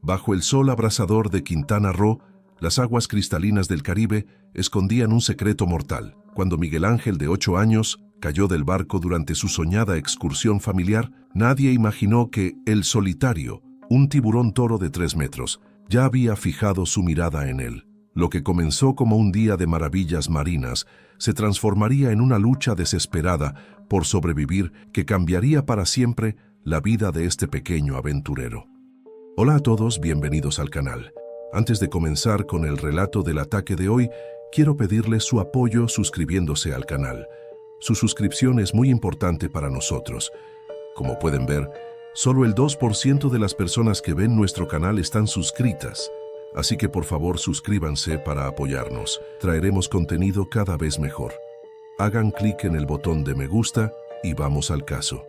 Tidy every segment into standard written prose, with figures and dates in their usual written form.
Bajo el sol abrasador de Quintana Roo, las aguas cristalinas del Caribe escondían un secreto mortal. Cuando Miguel Ángel, de 8 años, cayó del barco durante su soñada excursión familiar, nadie imaginó que el solitario, un tiburón toro de 3 metros, ya había fijado su mirada en él. Lo que comenzó como un día de maravillas marinas se transformaría en una lucha desesperada por sobrevivir que cambiaría para siempre la vida de este pequeño aventurero. Hola a todos, bienvenidos al canal. Antes de comenzar con el relato del ataque de hoy, quiero pedirles su apoyo suscribiéndose al canal. Su suscripción es muy importante para nosotros. Como pueden ver, solo el 2% de las personas que ven nuestro canal están suscritas. Así que por favor suscríbanse para apoyarnos. Traeremos contenido cada vez mejor. Hagan clic en el botón de me gusta y vamos al caso.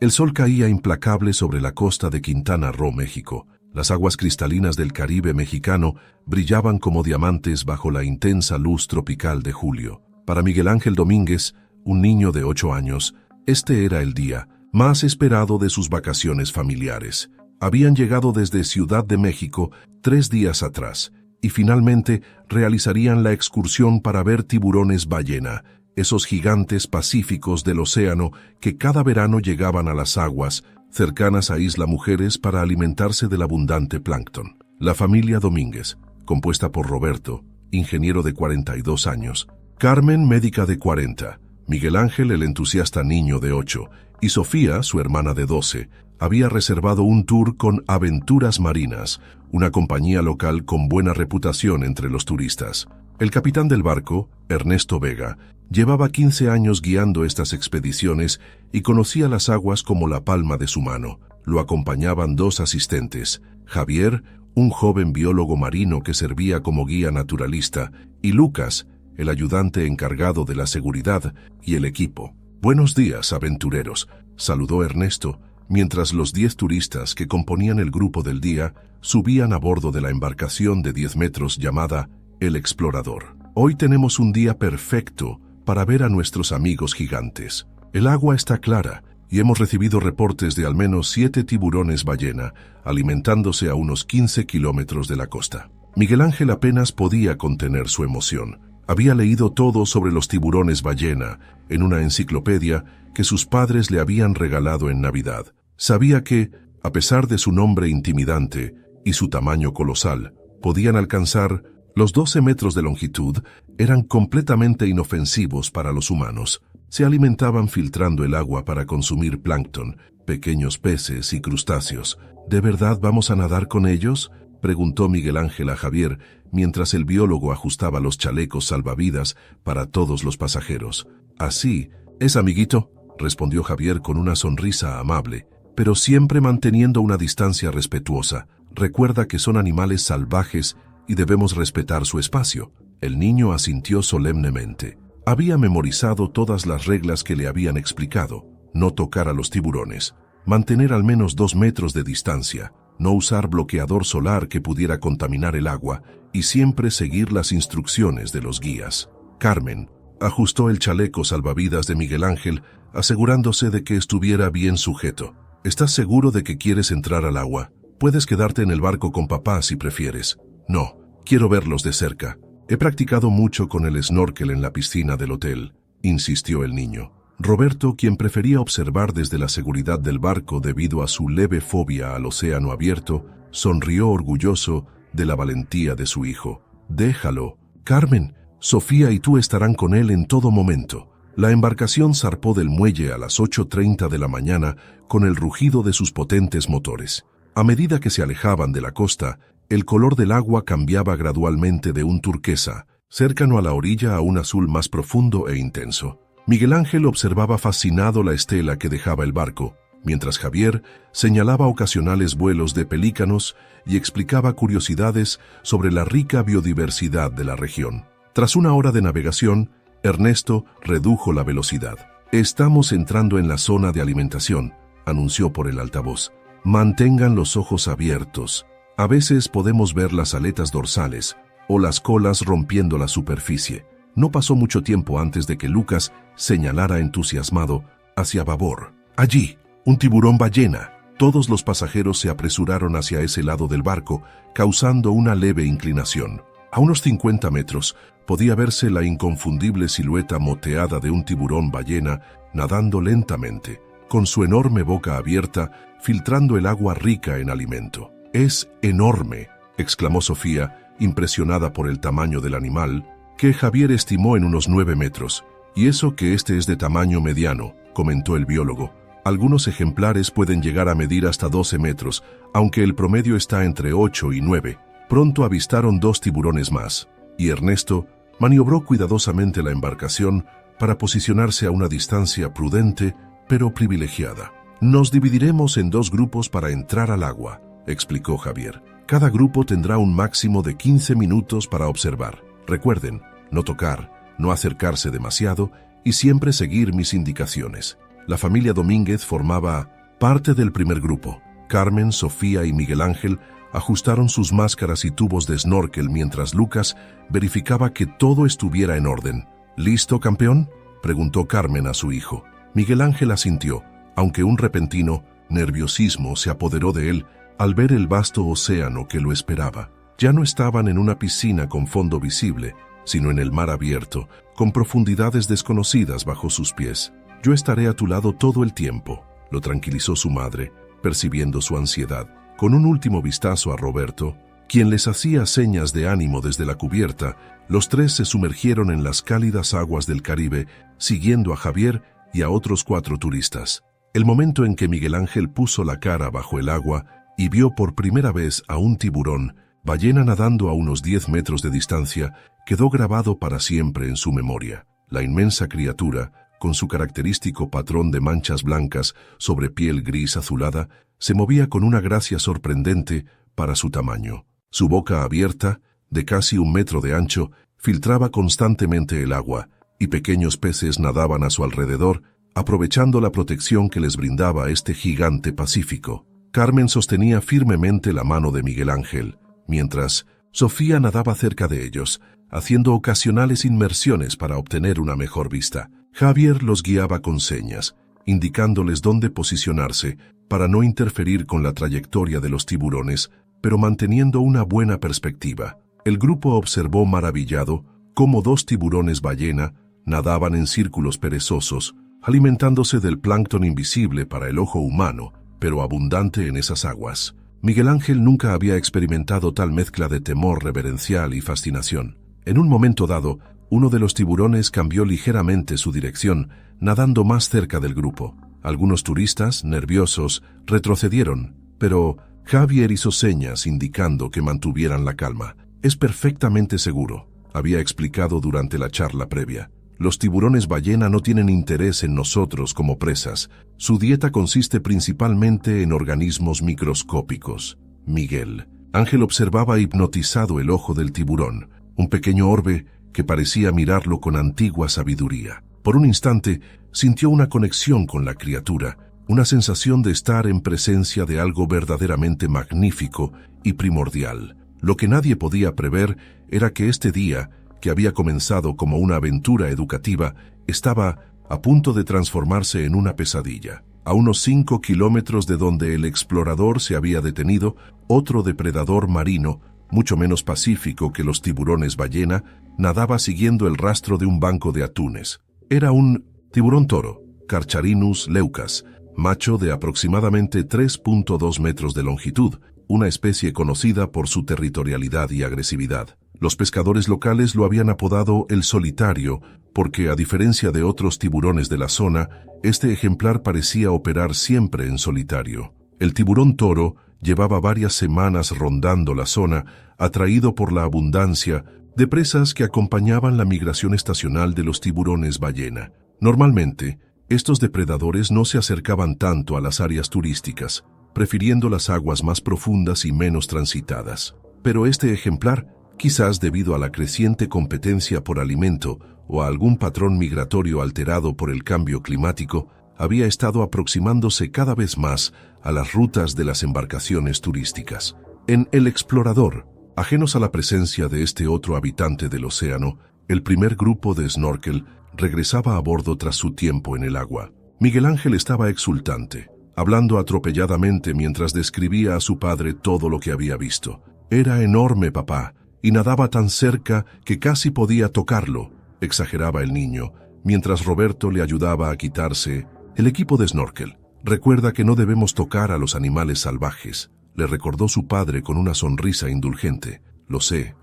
El sol caía implacable sobre la costa de Quintana Roo, México. Las aguas cristalinas del Caribe mexicano brillaban como diamantes bajo la intensa luz tropical de julio. Para Miguel Ángel Domínguez, un niño de 8 años, este era el día más esperado de sus vacaciones familiares. Habían llegado desde Ciudad de México 3 días atrás y finalmente realizarían la excursión para ver tiburones ballena, esos gigantes pacíficos del océano que cada verano llegaban a las aguas cercanas a Isla Mujeres para alimentarse del abundante plancton. La familia Domínguez, compuesta por Roberto, ingeniero de 42 años, Carmen, médica de 40, Miguel Ángel, el entusiasta niño de 8, y Sofía, su hermana de 12, había reservado un tour con Aventuras Marinas, una compañía local con buena reputación entre los turistas. El capitán del barco, Ernesto Vega, llevaba 15 años guiando estas expediciones y conocía las aguas como la palma de su mano. Lo acompañaban 2 asistentes, Javier, un joven biólogo marino que servía como guía naturalista, y Lucas, el ayudante encargado de la seguridad y el equipo. «Buenos días, aventureros», saludó Ernesto, mientras los 10 turistas que componían el grupo del día subían a bordo de la embarcación de 10 metros llamada El Explorador. «Hoy tenemos un día perfecto para ver a nuestros amigos gigantes. El agua está clara y hemos recibido reportes de al menos 7 tiburones ballena alimentándose a unos 15 kilómetros de la costa». Miguel Ángel apenas podía contener su emoción. Había leído todo sobre los tiburones ballena en una enciclopedia que sus padres le habían regalado en Navidad. Sabía que, a pesar de su nombre intimidante y su tamaño colosal, podían alcanzar los 12 metros de longitud, eran completamente inofensivos para los humanos. Se alimentaban filtrando el agua para consumir plancton, pequeños peces y crustáceos. ¿De verdad vamos a nadar con ellos?, preguntó Miguel Ángel a Javier, mientras el biólogo ajustaba los chalecos salvavidas para todos los pasajeros. «Así es, amiguito», respondió Javier con una sonrisa amable, pero siempre manteniendo una distancia respetuosa. «Recuerda que son animales salvajes y debemos respetar su espacio». El niño asintió solemnemente. Había memorizado todas las reglas que le habían explicado: no tocar a los tiburones, mantener al menos 2 metros de distancia, no usar bloqueador solar que pudiera contaminar el agua y siempre seguir las instrucciones de los guías. Carmen ajustó el chaleco salvavidas de Miguel Ángel, asegurándose de que estuviera bien sujeto. «¿Estás seguro de que quieres entrar al agua? Puedes quedarte en el barco con papá si prefieres». «No, quiero verlos de cerca. He practicado mucho con el snorkel en la piscina del hotel», insistió el niño. Roberto, quien prefería observar desde la seguridad del barco debido a su leve fobia al océano abierto, sonrió orgulloso de la valentía de su hijo. «Déjalo. Carmen, Sofía y tú estarán con él en todo momento». La embarcación zarpó del muelle a las 8:30 de la mañana con el rugido de sus potentes motores. A medida que se alejaban de la costa, el color del agua cambiaba gradualmente de un turquesa, cercano a la orilla, a un azul más profundo e intenso. Miguel Ángel observaba fascinado la estela que dejaba el barco, mientras Javier señalaba ocasionales vuelos de pelícanos y explicaba curiosidades sobre la rica biodiversidad de la región. Tras una hora de navegación, Ernesto redujo la velocidad. «Estamos entrando en la zona de alimentación», anunció por el altavoz. «Mantengan los ojos abiertos. A veces podemos ver las aletas dorsales o las colas rompiendo la superficie». No pasó mucho tiempo antes de que Lucas señalara entusiasmado hacia babor. «Allí, un tiburón ballena. Todos los pasajeros se apresuraron hacia ese lado del barco, causando una leve inclinación. A unos 50 metros podía verse la inconfundible silueta moteada de un tiburón ballena nadando lentamente, con su enorme boca abierta, filtrando el agua rica en alimento. «Es enorme», exclamó Sofía, impresionada por el tamaño del animal, que Javier estimó en unos 9 metros. «Y eso que este es de tamaño mediano», comentó el biólogo. «Algunos ejemplares pueden llegar a medir hasta 12 metros, aunque el promedio está entre 8 y 9. Pronto avistaron 2 tiburones más, y Ernesto maniobró cuidadosamente la embarcación para posicionarse a una distancia prudente pero privilegiada. «Nos dividiremos en 2 grupos para entrar al agua», explicó Javier. «Cada grupo tendrá un máximo de 15 minutos para observar. Recuerden, no tocar, no acercarse demasiado y siempre seguir mis indicaciones». La familia Domínguez formaba parte del primer grupo. Carmen, Sofía y Miguel Ángel ajustaron sus máscaras y tubos de snorkel mientras Lucas verificaba que todo estuviera en orden. «¿Listo, campeón?», preguntó Carmen a su hijo. Miguel Ángel asintió, aunque un repentino nerviosismo se apoderó de él al ver el vasto océano que lo esperaba. Ya no estaban en una piscina con fondo visible, sino en el mar abierto, con profundidades desconocidas bajo sus pies. «Yo estaré a tu lado todo el tiempo», lo tranquilizó su madre, percibiendo su ansiedad. Con un último vistazo a Roberto, quien les hacía señas de ánimo desde la cubierta, los 3 se sumergieron en las cálidas aguas del Caribe, siguiendo a Javier y a otros 4 turistas. El momento en que Miguel Ángel puso la cara bajo el agua y vio por primera vez a un tiburón, ballena nadando a unos 10 metros de distancia, quedó grabado para siempre en su memoria. La inmensa criatura, con su característico patrón de manchas blancas sobre piel gris azulada, se movía con una gracia sorprendente para su tamaño. Su boca abierta, de casi 1 metro de ancho, filtraba constantemente el agua, y pequeños peces nadaban a su alrededor, aprovechando la protección que les brindaba este gigante pacífico. Carmen sostenía firmemente la mano de Miguel Ángel, mientras Sofía nadaba cerca de ellos, haciendo ocasionales inmersiones para obtener una mejor vista. Javier los guiaba con señas, indicándoles dónde posicionarse para no interferir con la trayectoria de los tiburones, pero manteniendo una buena perspectiva. El grupo observó maravillado cómo 2 tiburones ballena nadaban en círculos perezosos, alimentándose del plancton invisible para el ojo humano, pero abundante en esas aguas. Miguel Ángel nunca había experimentado tal mezcla de temor reverencial y fascinación. En un momento dado, uno de los tiburones cambió ligeramente su dirección, nadando más cerca del grupo. Algunos turistas, nerviosos, retrocedieron, pero Javier hizo señas indicando que mantuvieran la calma. «Es perfectamente seguro», había explicado durante la charla previa. «Los tiburones ballena no tienen interés en nosotros como presas. Su dieta consiste principalmente en organismos microscópicos». Miguel Ángel observaba hipnotizado el ojo del tiburón, un pequeño orbe que parecía mirarlo con antigua sabiduría. Por un instante, sintió una conexión con la criatura, una sensación de estar en presencia de algo verdaderamente magnífico y primordial. Lo que nadie podía prever era que este día, que había comenzado como una aventura educativa, estaba a punto de transformarse en una pesadilla. A unos 5 kilómetros de donde el explorador se había detenido, otro depredador marino, mucho menos pacífico que los tiburones ballena, nadaba siguiendo el rastro de un banco de atunes. Era un tiburón toro, Carcharinus leucas, macho de aproximadamente 3.2 metros de longitud, una especie conocida por su territorialidad y agresividad. Los pescadores locales lo habían apodado el solitario porque, a diferencia de otros tiburones de la zona, este ejemplar parecía operar siempre en solitario. El tiburón toro llevaba varias semanas rondando la zona, atraído por la abundancia de presas que acompañaban la migración estacional de los tiburones ballena. Normalmente, estos depredadores no se acercaban tanto a las áreas turísticas, prefiriendo las aguas más profundas y menos transitadas. Pero este ejemplar, quizás debido a la creciente competencia por alimento o a algún patrón migratorio alterado por el cambio climático, había estado aproximándose cada vez más a las rutas de las embarcaciones turísticas. En El Explorador, ajenos a la presencia de este otro habitante del océano, el primer grupo de snorkel regresaba a bordo tras su tiempo en el agua. Miguel Ángel estaba exultante. hablando atropelladamente mientras describía a su padre todo lo que había visto. Era enorme, papá, y nadaba tan cerca que casi podía tocarlo, exageraba el niño, mientras Roberto le ayudaba a quitarse el equipo de snorkel. Recuerda que no debemos tocar a los animales salvajes, le recordó su padre con una sonrisa indulgente. Lo sé,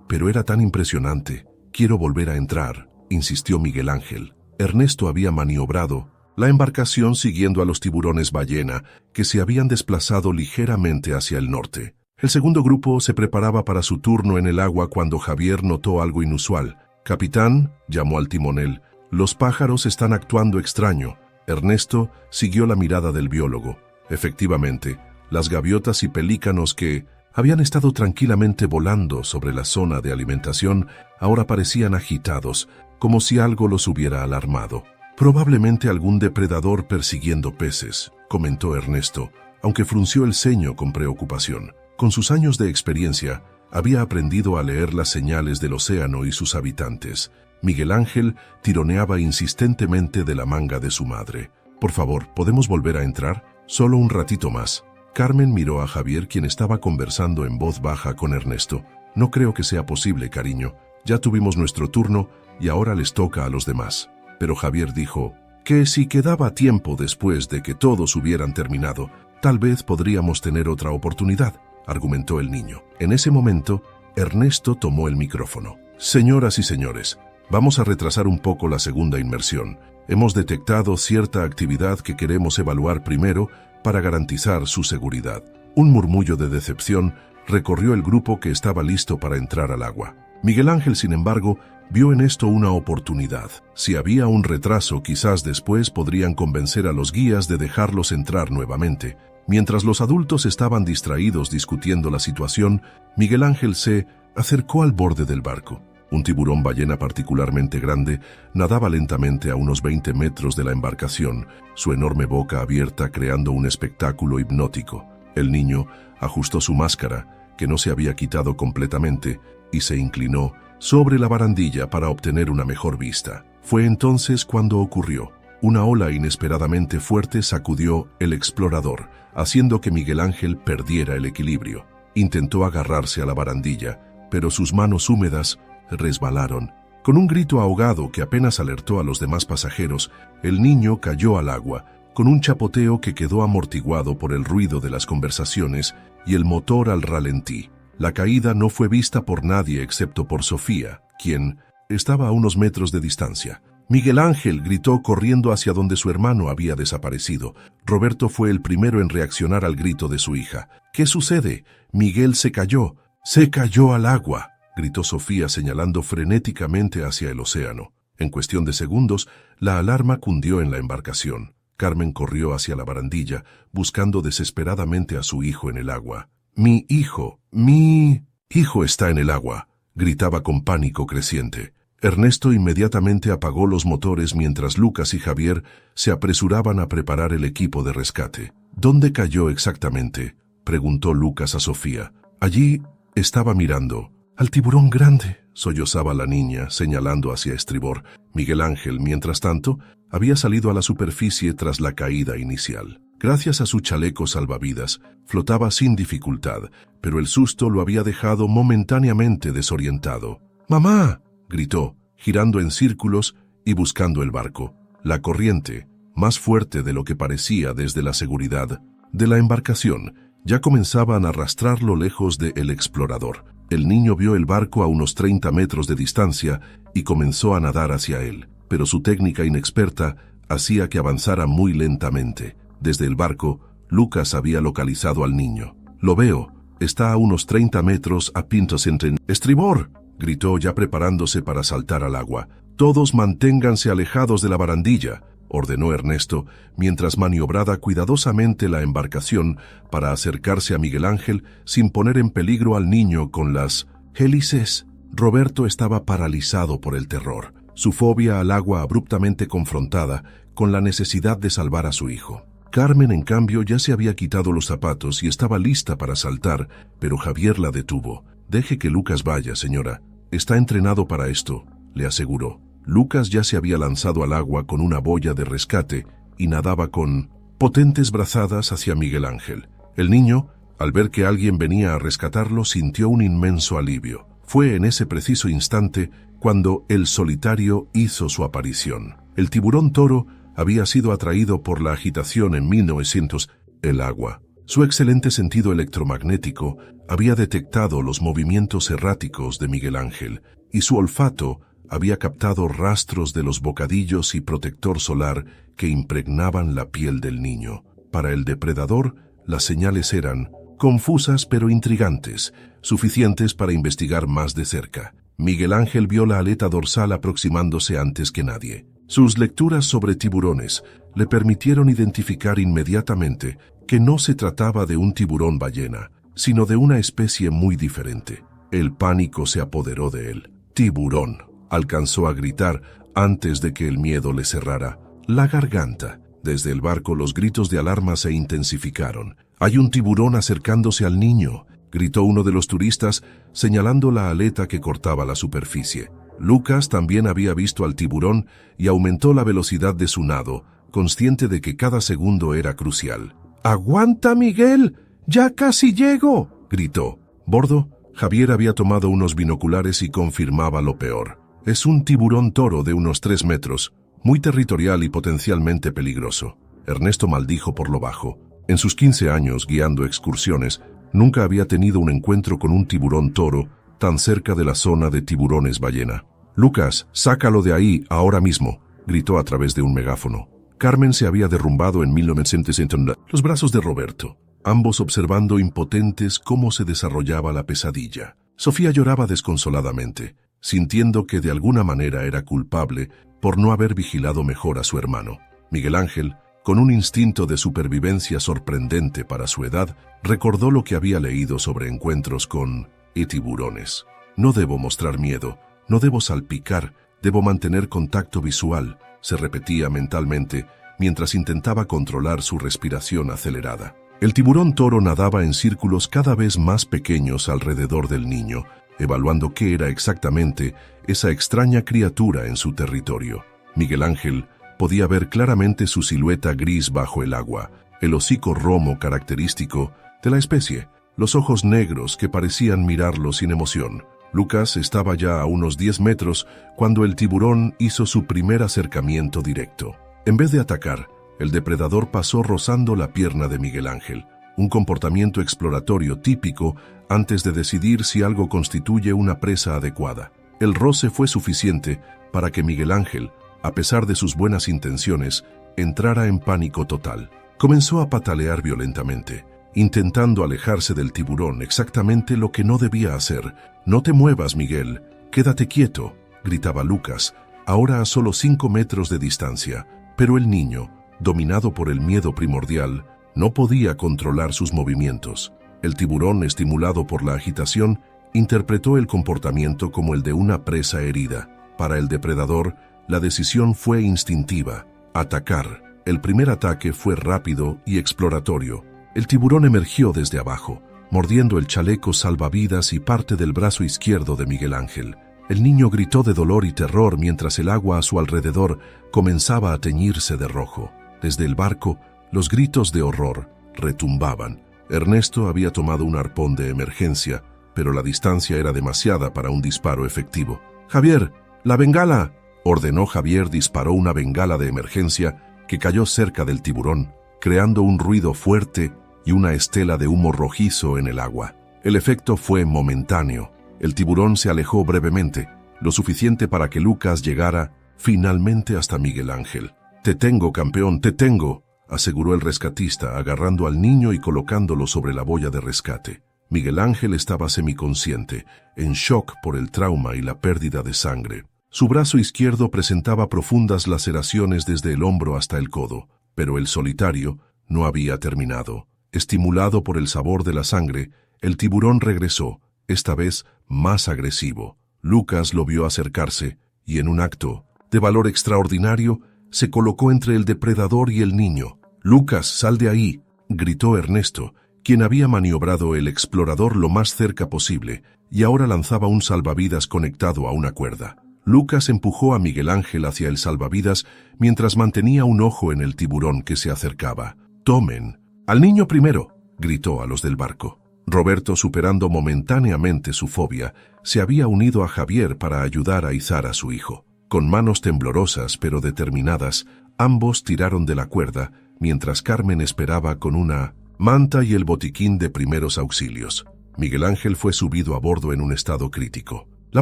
pero era tan impresionante. Quiero volver a entrar, insistió Miguel Ángel. Ernesto había maniobrado la embarcación siguiendo a los tiburones ballena, que se habían desplazado ligeramente hacia el norte. El segundo grupo se preparaba para su turno en el agua cuando Javier notó algo inusual. «Capitán», llamó al timonel, «los pájaros están actuando extraño». Ernesto siguió la mirada del biólogo. Efectivamente, las gaviotas y pelícanos que habían estado tranquilamente volando sobre la zona de alimentación ahora parecían agitados, como si algo los hubiera alarmado. «Probablemente algún depredador persiguiendo peces», comentó Ernesto, aunque frunció el ceño con preocupación. Con sus años de experiencia, había aprendido a leer las señales del océano y sus habitantes. Miguel Ángel tironeaba insistentemente de la manga de su madre. «Por favor, ¿podemos volver a entrar? Solo un ratito más». Carmen miró a Javier, quien estaba conversando en voz baja con Ernesto. «No creo que sea posible, cariño. Ya tuvimos nuestro turno y ahora les toca a los demás». Pero Javier dijo que si quedaba tiempo después de que todos hubieran terminado, tal vez podríamos tener otra oportunidad, argumentó el niño. En ese momento, Ernesto tomó el micrófono. «Señoras y señores, vamos a retrasar un poco la segunda inmersión. Hemos detectado cierta actividad que queremos evaluar primero para garantizar su seguridad». Un murmullo de decepción recorrió el grupo que estaba listo para entrar al agua. Miguel Ángel, sin embargo, vio en esto una oportunidad. Si había un retraso, quizás después podrían convencer a los guías de dejarlos entrar nuevamente. Mientras los adultos estaban distraídos discutiendo la situación, Miguel Ángel se acercó al borde del barco. Un tiburón ballena particularmente grande nadaba lentamente a unos 20 metros de la embarcación, su enorme boca abierta creando un espectáculo hipnótico. El niño ajustó su máscara, que no se había quitado completamente, y se inclinó sobre la barandilla para obtener una mejor vista. Fue entonces cuando ocurrió. Una ola inesperadamente fuerte sacudió el explorador, haciendo que Miguel Ángel perdiera el equilibrio. Intentó agarrarse a la barandilla, pero sus manos húmedas resbalaron. Con un grito ahogado que apenas alertó a los demás pasajeros, el niño cayó al agua, con un chapoteo que quedó amortiguado por el ruido de las conversaciones y el motor al ralentí. La caída no fue vista por nadie excepto por Sofía, quien estaba a unos metros de distancia. Miguel Ángel gritó corriendo hacia donde su hermano había desaparecido. Roberto fue el primero en reaccionar al grito de su hija. «¿Qué sucede? Miguel se cayó. ¡Se cayó al agua!», gritó Sofía señalando frenéticamente hacia el océano. En cuestión de segundos, la alarma cundió en la embarcación. Carmen corrió hacia la barandilla, buscando desesperadamente a su hijo en el agua. «Mi hijo está en el agua», gritaba con pánico creciente. Ernesto inmediatamente apagó los motores mientras Lucas y Javier se apresuraban a preparar el equipo de rescate. «¿Dónde cayó exactamente?», preguntó Lucas a Sofía. «Allí estaba mirando al tiburón grande», sollozaba la niña, señalando hacia estribor. Miguel Ángel, mientras tanto, había salido a la superficie tras la caída inicial. Gracias a su chaleco salvavidas, flotaba sin dificultad, pero el susto lo había dejado momentáneamente desorientado. «¡Mamá!», gritó, girando en círculos y buscando el barco. La corriente, más fuerte de lo que parecía desde la seguridad de la embarcación, ya comenzaban a arrastrarlo lejos del explorador. El niño vio el barco a unos 30 metros de distancia y comenzó a nadar hacia él, pero su técnica inexperta hacía que avanzara muy lentamente. Desde el barco, Lucas había localizado al niño. «Lo veo, está a unos 30 metros a pintos entre... ¡Estribor!», gritó ya preparándose para saltar al agua. «Todos manténganse alejados de la barandilla», ordenó Ernesto, mientras maniobraba cuidadosamente la embarcación para acercarse a Miguel Ángel sin poner en peligro al niño con las hélices. Roberto estaba paralizado por el terror, su fobia al agua abruptamente confrontada con la necesidad de salvar a su hijo. Carmen, en cambio, ya se había quitado los zapatos y estaba lista para saltar, pero Javier la detuvo. «Deje que Lucas vaya, señora. Está entrenado para esto», le aseguró. Lucas ya se había lanzado al agua con una boya de rescate y nadaba con potentes brazadas hacia Miguel Ángel. El niño, al ver que alguien venía a rescatarlo, sintió un inmenso alivio. Fue en ese preciso instante cuando el solitario hizo su aparición. El tiburón toro había sido atraído por la agitación en 1900, el agua. Su excelente sentido electromagnético había detectado los movimientos erráticos de Miguel Ángel y su olfato había captado rastros de los bocadillos y protector solar que impregnaban la piel del niño. Para el depredador, las señales eran confusas pero intrigantes, suficientes para investigar más de cerca. Miguel Ángel vio la aleta dorsal aproximándose antes que nadie. Sus lecturas sobre tiburones le permitieron identificar inmediatamente que no se trataba de un tiburón ballena, sino de una especie muy diferente. El pánico se apoderó de él. «¡Tiburón!», alcanzó a gritar antes de que el miedo le cerrara la garganta. Desde el barco los gritos de alarma se intensificaron. «¡Hay un tiburón acercándose al niño!», gritó uno de los turistas, señalando la aleta que cortaba la superficie. Lucas también había visto al tiburón y aumentó la velocidad de su nado, consciente de que cada segundo era crucial. «¡Aguanta, Miguel! ¡Ya casi llego!», gritó. Bordo, Javier había tomado unos binoculares y confirmaba lo peor. «Es un tiburón toro de unos 3 metros, muy territorial y potencialmente peligroso», Ernesto maldijo por lo bajo. En sus 15 años guiando excursiones, nunca había tenido un encuentro con un tiburón toro tan cerca de la zona de tiburones ballena. «Lucas, sácalo de ahí ahora mismo», gritó a través de un megáfono. Carmen se había derrumbado en 1960, los brazos de Roberto, ambos observando impotentes cómo se desarrollaba la pesadilla. Sofía lloraba desconsoladamente, sintiendo que de alguna manera era culpable por no haber vigilado mejor a su hermano. Miguel Ángel, con un instinto de supervivencia sorprendente para su edad, recordó lo que había leído sobre encuentros con tiburones. «No debo mostrar miedo, no debo salpicar, debo mantener contacto visual», se repetía mentalmente mientras intentaba controlar su respiración acelerada. El tiburón toro nadaba en círculos cada vez más pequeños alrededor del niño, evaluando qué era exactamente esa extraña criatura en su territorio. Miguel Ángel podía ver claramente su silueta gris bajo el agua, el hocico romo característico de la especie, los ojos negros que parecían mirarlo sin emoción. Lucas estaba ya a unos 10 metros cuando el tiburón hizo su primer acercamiento directo. En vez de atacar, el depredador pasó rozando la pierna de Miguel Ángel, un comportamiento exploratorio típico antes de decidir si algo constituye una presa adecuada. El roce fue suficiente para que Miguel Ángel, a pesar de sus buenas intenciones, entrara en pánico total. Comenzó a patalear violentamente, intentando alejarse del tiburón, exactamente lo que no debía hacer. «No te muevas, Miguel, quédate quieto», gritaba Lucas, ahora a solo 5 metros de distancia. Pero el niño, dominado por el miedo primordial, no podía controlar sus movimientos. El tiburón, estimulado por la agitación, interpretó el comportamiento como el de una presa herida. Para el depredador, la decisión fue instintiva: atacar. El primer ataque fue rápido y exploratorio. El tiburón emergió desde abajo, mordiendo el chaleco salvavidas y parte del brazo izquierdo de Miguel Ángel. El niño gritó de dolor y terror mientras el agua a su alrededor comenzaba a teñirse de rojo. Desde el barco, los gritos de horror retumbaban. Ernesto había tomado un arpón de emergencia, pero la distancia era demasiada para un disparo efectivo. «¡Javier, la bengala!», ordenó Javier. Disparó una bengala de emergencia que cayó cerca del tiburón, creando un ruido fuerte y una estela de humo rojizo en el agua. El efecto fue momentáneo. El tiburón se alejó brevemente, lo suficiente para que Lucas llegara finalmente hasta Miguel Ángel. «Te tengo, campeón, te tengo», aseguró el rescatista, agarrando al niño y colocándolo sobre la boya de rescate. Miguel Ángel estaba semiconsciente, en shock por el trauma y la pérdida de sangre. Su brazo izquierdo presentaba profundas laceraciones desde el hombro hasta el codo, pero el solitario no había terminado. Estimulado por el sabor de la sangre, el tiburón regresó, esta vez más agresivo. Lucas lo vio acercarse y, en un acto de valor extraordinario, se colocó entre el depredador y el niño. «Lucas, sal de ahí», gritó Ernesto, quien había maniobrado el explorador lo más cerca posible y ahora lanzaba un salvavidas conectado a una cuerda. Lucas empujó a Miguel Ángel hacia el salvavidas mientras mantenía un ojo en el tiburón que se acercaba. «Tomen al niño primero», gritó a los del barco. Roberto, superando momentáneamente su fobia, se había unido a Javier para ayudar a izar a su hijo. Con manos temblorosas pero determinadas, ambos tiraron de la cuerda, mientras Carmen esperaba con una manta y el botiquín de primeros auxilios. Miguel Ángel fue subido a bordo en un estado crítico. La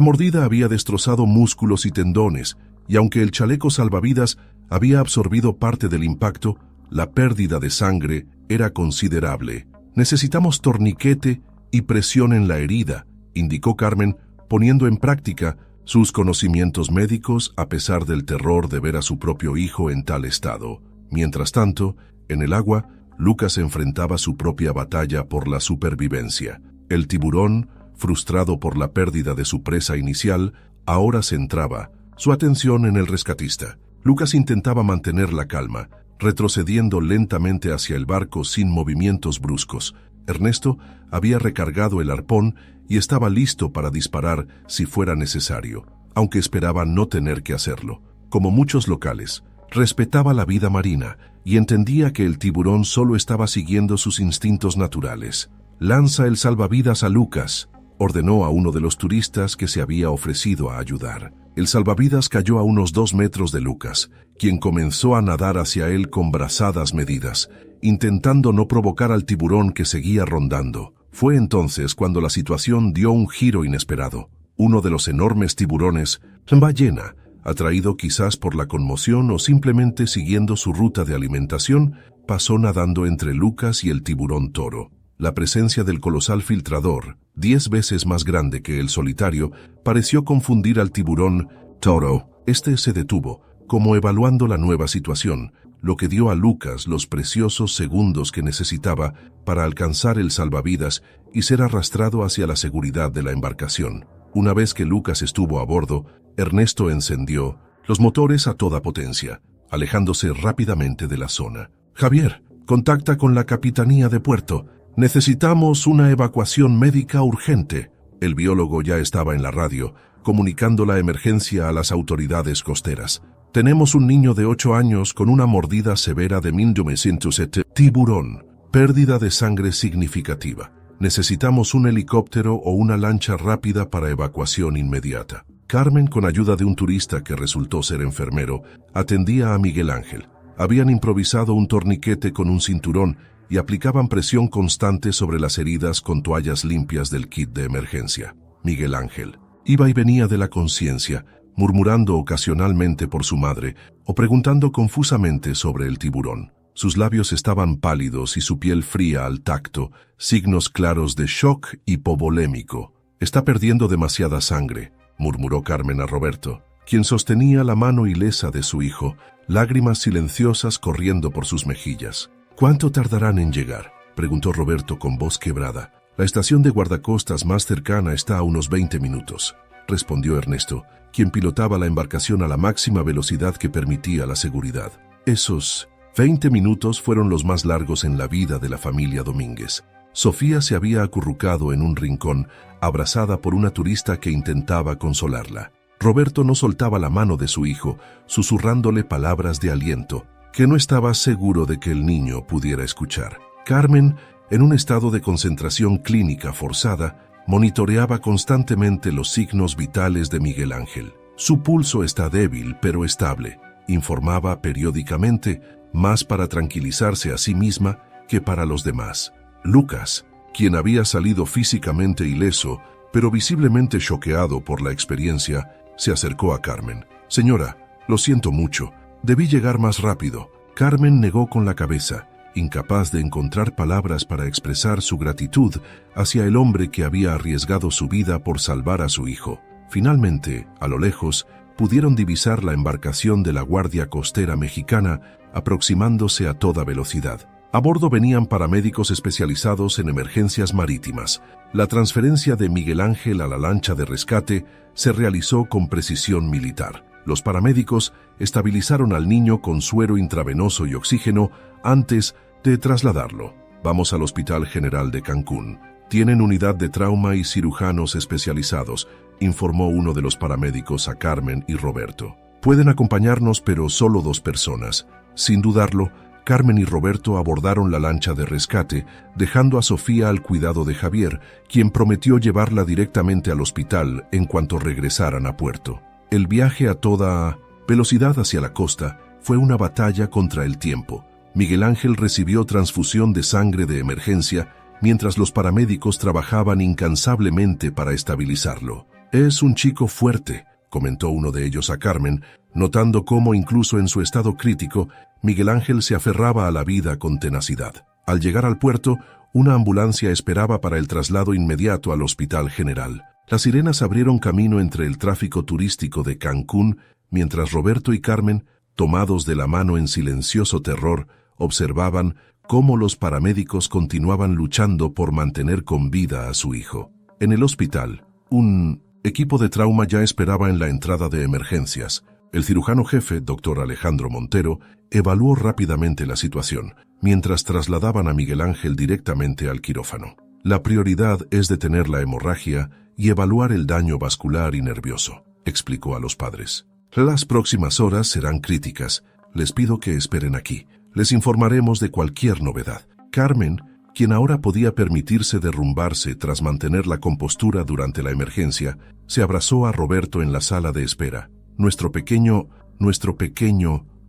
mordida había destrozado músculos y tendones, y aunque el chaleco salvavidas había absorbido parte del impacto, la pérdida de sangre era considerable. «Necesitamos torniquete y presión en la herida», indicó Carmen, poniendo en práctica sus conocimientos médicos a pesar del terror de ver a su propio hijo en tal estado. Mientras tanto, en el agua, Lucas enfrentaba su propia batalla por la supervivencia. El tiburón, frustrado por la pérdida de su presa inicial, ahora centraba su atención en el rescatista. Lucas intentaba mantener la calma, retrocediendo lentamente hacia el barco sin movimientos bruscos. Ernesto había recargado el arpón y estaba listo para disparar si fuera necesario, aunque esperaba no tener que hacerlo. Como muchos locales, respetaba la vida marina y entendía que el tiburón solo estaba siguiendo sus instintos naturales. «Lanza el salvavidas a Lucas», ordenó a uno de los turistas que se había ofrecido a ayudar. El salvavidas cayó a unos 2 metros de Lucas, quien comenzó a nadar hacia él con brazadas medidas, intentando no provocar al tiburón que seguía rondando. Fue entonces cuando la situación dio un giro inesperado. Uno de los enormes tiburones, ballena, atraído quizás por la conmoción o simplemente siguiendo su ruta de alimentación, pasó nadando entre Lucas y el tiburón toro. La presencia del colosal filtrador, 10 veces más grande que el solitario, pareció confundir al tiburón toro. Este se detuvo, como evaluando la nueva situación, lo que dio a Lucas los preciosos segundos que necesitaba para alcanzar el salvavidas y ser arrastrado hacia la seguridad de la embarcación. Una vez que Lucas estuvo a bordo, Ernesto encendió los motores a toda potencia, alejándose rápidamente de la zona. «Javier, contacta con la Capitanía de Puerto. Necesitamos una evacuación médica urgente». El biólogo ya estaba en la radio, comunicando la emergencia a las autoridades costeras. «Tenemos un niño de 8 años con una mordida severa de 1907 tiburón. Pérdida de sangre significativa. Necesitamos un helicóptero o una lancha rápida para evacuación inmediata». Carmen, con ayuda de un turista que resultó ser enfermero, atendía a Miguel Ángel. Habían improvisado un torniquete con un cinturón y aplicaban presión constante sobre las heridas con toallas limpias del kit de emergencia. Miguel Ángel iba y venía de la conciencia, murmurando ocasionalmente por su madre o preguntando confusamente sobre el tiburón. Sus labios estaban pálidos y su piel fría al tacto, signos claros de shock hipovolémico. «Está perdiendo demasiada sangre», murmuró Carmen a Roberto, quien sostenía la mano ilesa de su hijo, lágrimas silenciosas corriendo por sus mejillas. «¿Cuánto tardarán en llegar?», preguntó Roberto con voz quebrada. «La estación de guardacostas más cercana está a unos 20 minutos», respondió Ernesto, quien pilotaba la embarcación a la máxima velocidad que permitía la seguridad. Esos 20 minutos fueron los más largos en la vida de la familia Domínguez. Sofía se había acurrucado en un rincón, abrazada por una turista que intentaba consolarla. Roberto no soltaba la mano de su hijo, susurrándole palabras de aliento, que no estaba seguro de que el niño pudiera escuchar. Carmen, en un estado de concentración clínica forzada, monitoreaba constantemente los signos vitales de Miguel Ángel. «Su pulso está débil pero estable», informaba periódicamente, más para tranquilizarse a sí misma que para los demás. Lucas, quien había salido físicamente ileso, pero visiblemente choqueado por la experiencia, se acercó a Carmen. «Señora, lo siento mucho, debí llegar más rápido». Carmen negó con la cabeza, incapaz de encontrar palabras para expresar su gratitud hacia el hombre que había arriesgado su vida por salvar a su hijo. Finalmente, a lo lejos, pudieron divisar la embarcación de la Guardia Costera Mexicana aproximándose a toda velocidad. A bordo venían paramédicos especializados en emergencias marítimas. La transferencia de Miguel Ángel a la lancha de rescate se realizó con precisión militar. Los paramédicos estabilizaron al niño con suero intravenoso y oxígeno antes de trasladarlo. «Vamos al Hospital General de Cancún. Tienen unidad de trauma y cirujanos especializados», informó uno de los paramédicos a Carmen y Roberto. «Pueden acompañarnos, pero solo 2 personas». Sin dudarlo, Carmen y Roberto abordaron la lancha de rescate, dejando a Sofía al cuidado de Javier, quien prometió llevarla directamente al hospital en cuanto regresaran a puerto. El viaje a toda velocidad hacia la costa fue una batalla contra el tiempo. Miguel Ángel recibió transfusión de sangre de emergencia, mientras los paramédicos trabajaban incansablemente para estabilizarlo. «Es un chico fuerte», comentó uno de ellos a Carmen, notando cómo incluso en su estado crítico, Miguel Ángel se aferraba a la vida con tenacidad. Al llegar al puerto, una ambulancia esperaba para el traslado inmediato al Hospital General. Las sirenas abrieron camino entre el tráfico turístico de Cancún, mientras Roberto y Carmen, tomados de la mano en silencioso terror, observaban cómo los paramédicos continuaban luchando por mantener con vida a su hijo. En el hospital, un equipo de trauma ya esperaba en la entrada de emergencias. El cirujano jefe, doctor Alejandro Montero, evaluó rápidamente la situación, mientras trasladaban a Miguel Ángel directamente al quirófano. La prioridad es detener la hemorragia y evaluar el daño vascular y nervioso, explicó a los padres. Las próximas horas serán críticas. Les pido que esperen aquí. Les informaremos de cualquier novedad. Carmen, quien ahora podía permitirse derrumbarse tras mantener la compostura durante la emergencia, se abrazó a Roberto en la sala de espera. Nuestro pequeño,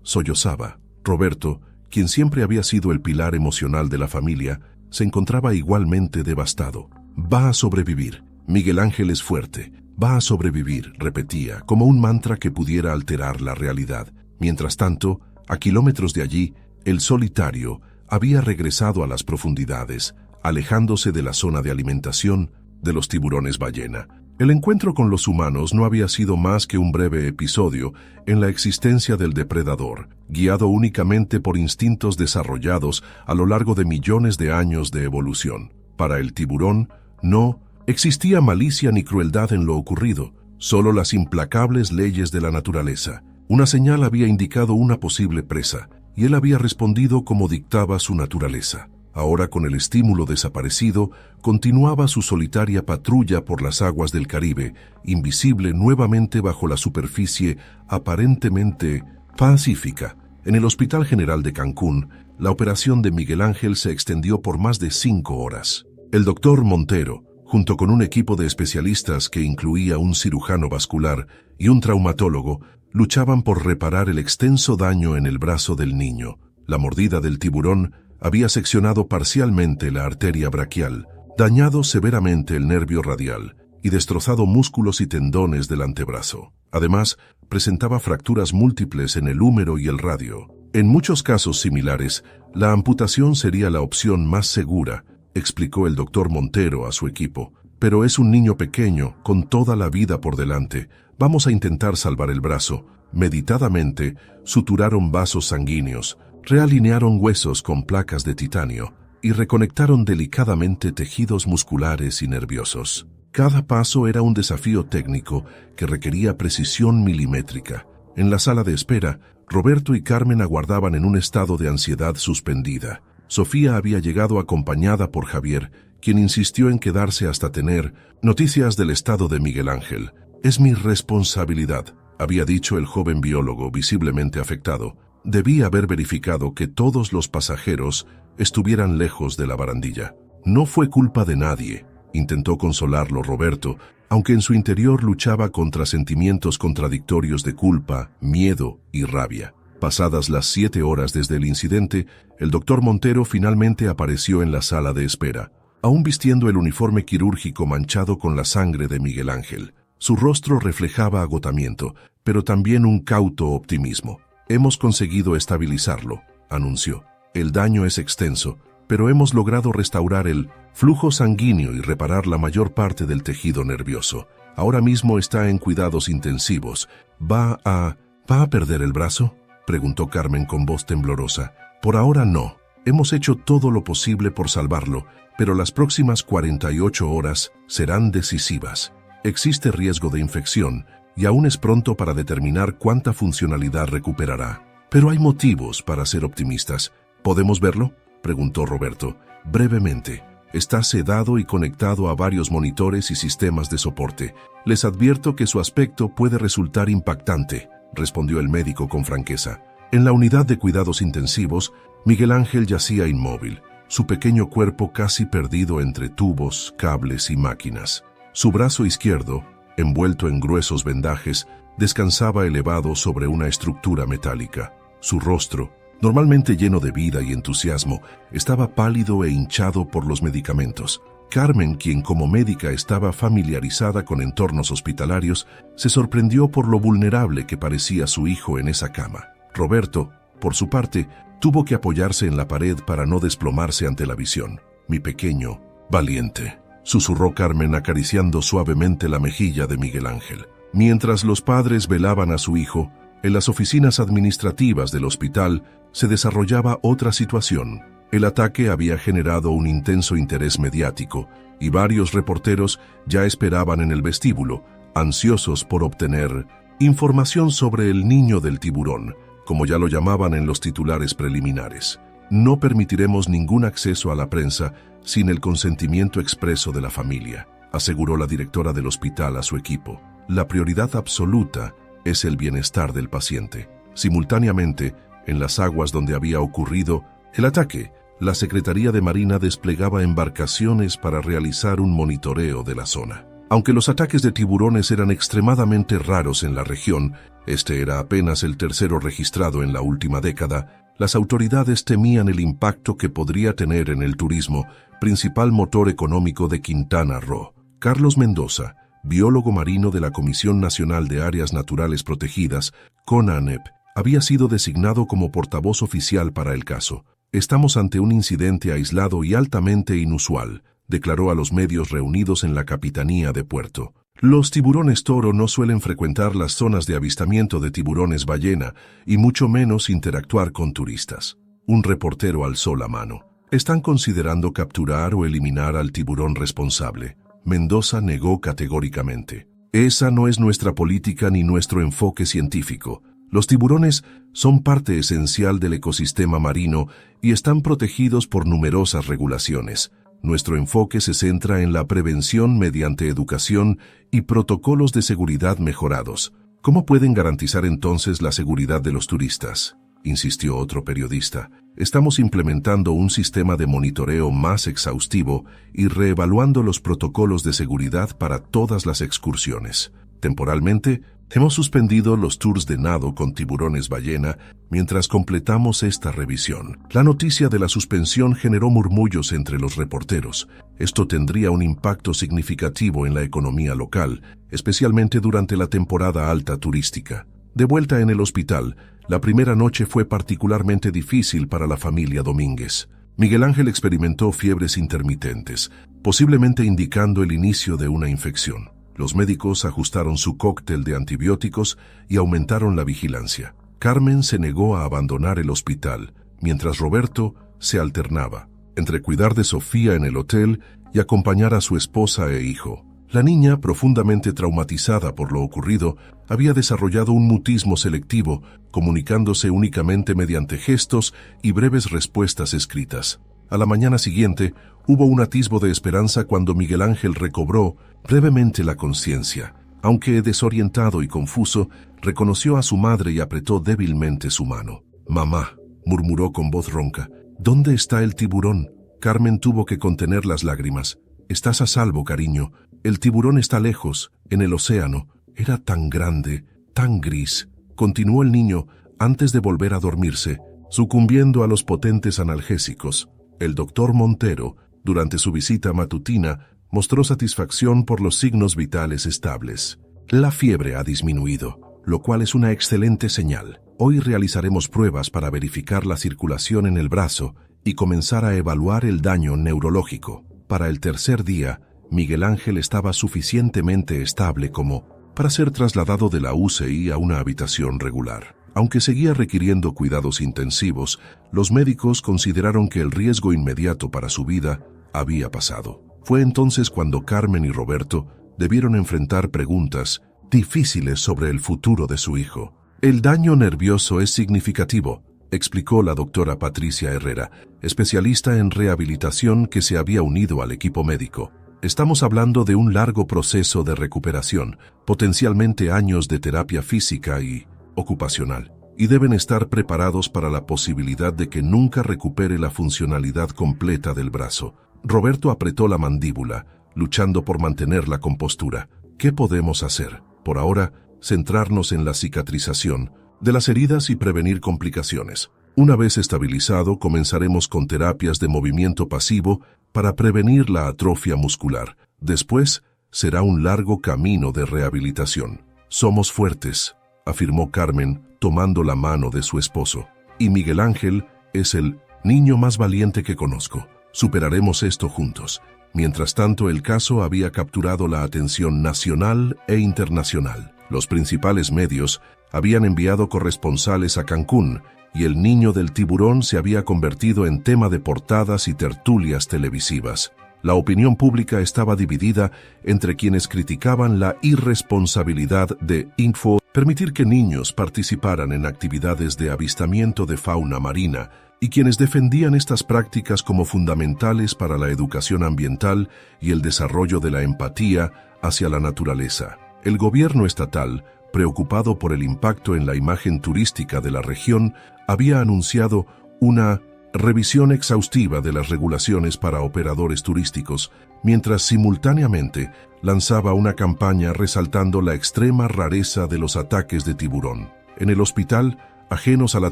sollozaba. Roberto, quien siempre había sido el pilar emocional de la familia, se encontraba igualmente devastado. «Va a sobrevivir. Miguel Ángel es fuerte. Va a sobrevivir», repetía, como un mantra que pudiera alterar la realidad. Mientras tanto, a kilómetros de allí, el solitario había regresado a las profundidades, alejándose de la zona de alimentación de los tiburones ballena. El encuentro con los humanos no había sido más que un breve episodio en la existencia del depredador, guiado únicamente por instintos desarrollados a lo largo de millones de años de evolución. Para el tiburón, no existía malicia ni crueldad en lo ocurrido, solo las implacables leyes de la naturaleza. Una señal había indicado una posible presa, y él había respondido como dictaba su naturaleza. Ahora, con el estímulo desaparecido, continuaba su solitaria patrulla por las aguas del Caribe, invisible nuevamente bajo la superficie aparentemente pacífica. En el Hospital General de Cancún, la operación de Miguel Ángel se extendió por más de 5 horas. El doctor Montero, junto con un equipo de especialistas que incluía un cirujano vascular y un traumatólogo, luchaban por reparar el extenso daño en el brazo del niño. La mordida del tiburón había seccionado parcialmente la arteria braquial, dañado severamente el nervio radial y destrozado músculos y tendones del antebrazo. Además, presentaba fracturas múltiples en el húmero y el radio. En muchos casos similares, la amputación sería la opción más segura, explicó el doctor Montero a su equipo. Pero es un niño pequeño, con toda la vida por delante. Vamos a intentar salvar el brazo. Meditadamente, suturaron vasos sanguíneos, realinearon huesos con placas de titanio y reconectaron delicadamente tejidos musculares y nerviosos. Cada paso era un desafío técnico que requería precisión milimétrica. En la sala de espera, Roberto y Carmen aguardaban en un estado de ansiedad suspendida. Sofía había llegado acompañada por Javier, quien insistió en quedarse hasta tener noticias del estado de Miguel Ángel. «Es mi responsabilidad», había dicho el joven biólogo visiblemente afectado. Debí haber verificado que todos los pasajeros estuvieran lejos de la barandilla. «No fue culpa de nadie», intentó consolarlo Roberto, aunque en su interior luchaba contra sentimientos contradictorios de culpa, miedo y rabia. Pasadas las 7 horas desde el incidente, el doctor Montero finalmente apareció en la sala de espera, aún vistiendo el uniforme quirúrgico manchado con la sangre de Miguel Ángel. Su rostro reflejaba agotamiento, pero también un cauto optimismo. «Hemos conseguido estabilizarlo», anunció. «El daño es extenso, pero hemos logrado restaurar el flujo sanguíneo y reparar la mayor parte del tejido nervioso. Ahora mismo está en cuidados intensivos. ¿Va a perder el brazo?», preguntó Carmen con voz temblorosa. «Por ahora no. Hemos hecho todo lo posible por salvarlo, pero las próximas 48 horas serán decisivas. Existe riesgo de infección y aún es pronto para determinar cuánta funcionalidad recuperará. Pero hay motivos para ser optimistas. ¿Podemos verlo?», preguntó Roberto. «Brevemente. Está sedado y conectado a varios monitores y sistemas de soporte. Les advierto que su aspecto puede resultar impactante», respondió el médico con franqueza. En la unidad de cuidados intensivos, Miguel Ángel yacía inmóvil, su pequeño cuerpo casi perdido entre tubos, cables y máquinas. Su brazo izquierdo, envuelto en gruesos vendajes, descansaba elevado sobre una estructura metálica. Su rostro, normalmente lleno de vida y entusiasmo, estaba pálido e hinchado por los medicamentos. Carmen, quien como médica estaba familiarizada con entornos hospitalarios, se sorprendió por lo vulnerable que parecía su hijo en esa cama. Roberto, por su parte, tuvo que apoyarse en la pared para no desplomarse ante la visión. «Mi pequeño, valiente», susurró Carmen acariciando suavemente la mejilla de Miguel Ángel. Mientras los padres velaban a su hijo, en las oficinas administrativas del hospital se desarrollaba otra situación. El ataque había generado un intenso interés mediático y varios reporteros ya esperaban en el vestíbulo, ansiosos por obtener información sobre el niño del tiburón, como ya lo llamaban en los titulares preliminares. «No permitiremos ningún acceso a la prensa sin el consentimiento expreso de la familia», aseguró la directora del hospital a su equipo. «La prioridad absoluta es el bienestar del paciente». Simultáneamente, en las aguas donde había ocurrido el ataque, la Secretaría de Marina desplegaba embarcaciones para realizar un monitoreo de la zona. Aunque los ataques de tiburones eran extremadamente raros en la región, este era apenas el tercero registrado en la última década, las autoridades temían el impacto que podría tener en el turismo, principal motor económico de Quintana Roo. Carlos Mendoza, biólogo marino de la Comisión Nacional de Áreas Naturales Protegidas, CONANEP, había sido designado como portavoz oficial para el caso. «Estamos ante un incidente aislado y altamente inusual», declaró a los medios reunidos en la Capitanía de Puerto. «Los tiburones toro no suelen frecuentar las zonas de avistamiento de tiburones ballena y mucho menos interactuar con turistas». Un reportero alzó la mano. «¿Están considerando capturar o eliminar al tiburón responsable?». Mendoza negó categóricamente. «Esa no es nuestra política ni nuestro enfoque científico. Los tiburones son parte esencial del ecosistema marino y están protegidos por numerosas regulaciones. Nuestro enfoque se centra en la prevención mediante educación y protocolos de seguridad mejorados». «¿Cómo pueden garantizar entonces la seguridad de los turistas?», insistió otro periodista. «Estamos implementando un sistema de monitoreo más exhaustivo y reevaluando los protocolos de seguridad para todas las excursiones. Temporalmente, hemos suspendido los tours de nado con tiburones ballena mientras completamos esta revisión». La noticia de la suspensión generó murmullos entre los reporteros. Esto tendría un impacto significativo en la economía local, especialmente durante la temporada alta turística. De vuelta en el hospital, la primera noche fue particularmente difícil para la familia Domínguez. Miguel Ángel experimentó fiebres intermitentes, posiblemente indicando el inicio de una infección. Los médicos ajustaron su cóctel de antibióticos y aumentaron la vigilancia. Carmen se negó a abandonar el hospital, mientras Roberto se alternaba entre cuidar de Sofía en el hotel y acompañar a su esposa e hijo. La niña, profundamente traumatizada por lo ocurrido, había desarrollado un mutismo selectivo, comunicándose únicamente mediante gestos y breves respuestas escritas. A la mañana siguiente, hubo un atisbo de esperanza cuando Miguel Ángel recobró brevemente la conciencia. Aunque desorientado y confuso, reconoció a su madre y apretó débilmente su mano. «Mamá», murmuró con voz ronca, «¿dónde está el tiburón?». Carmen tuvo que contener las lágrimas. «Estás a salvo, cariño. El tiburón está lejos, en el océano. Era tan grande, tan gris», continuó el niño antes de volver a dormirse, sucumbiendo a los potentes analgésicos. El doctor Montero, durante su visita matutina, mostró satisfacción por los signos vitales estables. «La fiebre ha disminuido, lo cual es una excelente señal. Hoy realizaremos pruebas para verificar la circulación en el brazo y comenzar a evaluar el daño neurológico». Para el tercer día, Miguel Ángel estaba suficientemente estable como para ser trasladado de la UCI a una habitación regular. Aunque seguía requiriendo cuidados intensivos, los médicos consideraron que el riesgo inmediato para su vida había pasado. Fue entonces cuando Carmen y Roberto debieron enfrentar preguntas difíciles sobre el futuro de su hijo. «El daño nervioso es significativo», explicó la doctora Patricia Herrera, especialista en rehabilitación que se había unido al equipo médico. «Estamos hablando de un largo proceso de recuperación, potencialmente años de terapia física y ocupacional. y deben estar preparados para la posibilidad de que nunca recupere la funcionalidad completa del brazo. Roberto apretó la mandíbula, luchando por mantener la compostura. ¿Qué podemos hacer? Por ahora, centrarnos en la cicatrización de las heridas y prevenir complicaciones. Una vez estabilizado, comenzaremos con terapias de movimiento pasivo para prevenir la atrofia muscular. Después, será un largo camino de rehabilitación. Somos fuertes, afirmó Carmen, tomando la mano de su esposo. Y Miguel Ángel es el niño más valiente que conozco. Superaremos esto juntos. Mientras tanto, el caso había capturado la atención nacional e internacional. Los principales medios habían enviado corresponsales a Cancún y el niño del tiburón se había convertido en tema de portadas y tertulias televisivas. La opinión pública estaba dividida entre quienes criticaban la irresponsabilidad de Info, permitir que niños participaran en actividades de avistamiento de fauna marina, y quienes defendían estas prácticas como fundamentales para la educación ambiental y el desarrollo de la empatía hacia la naturaleza. El gobierno estatal, preocupado por el impacto en la imagen turística de la región, había anunciado una revisión exhaustiva de las regulaciones para operadores turísticos, mientras simultáneamente lanzaba una campaña resaltando la extrema rareza de los ataques de tiburón. En el hospital, ajenos a la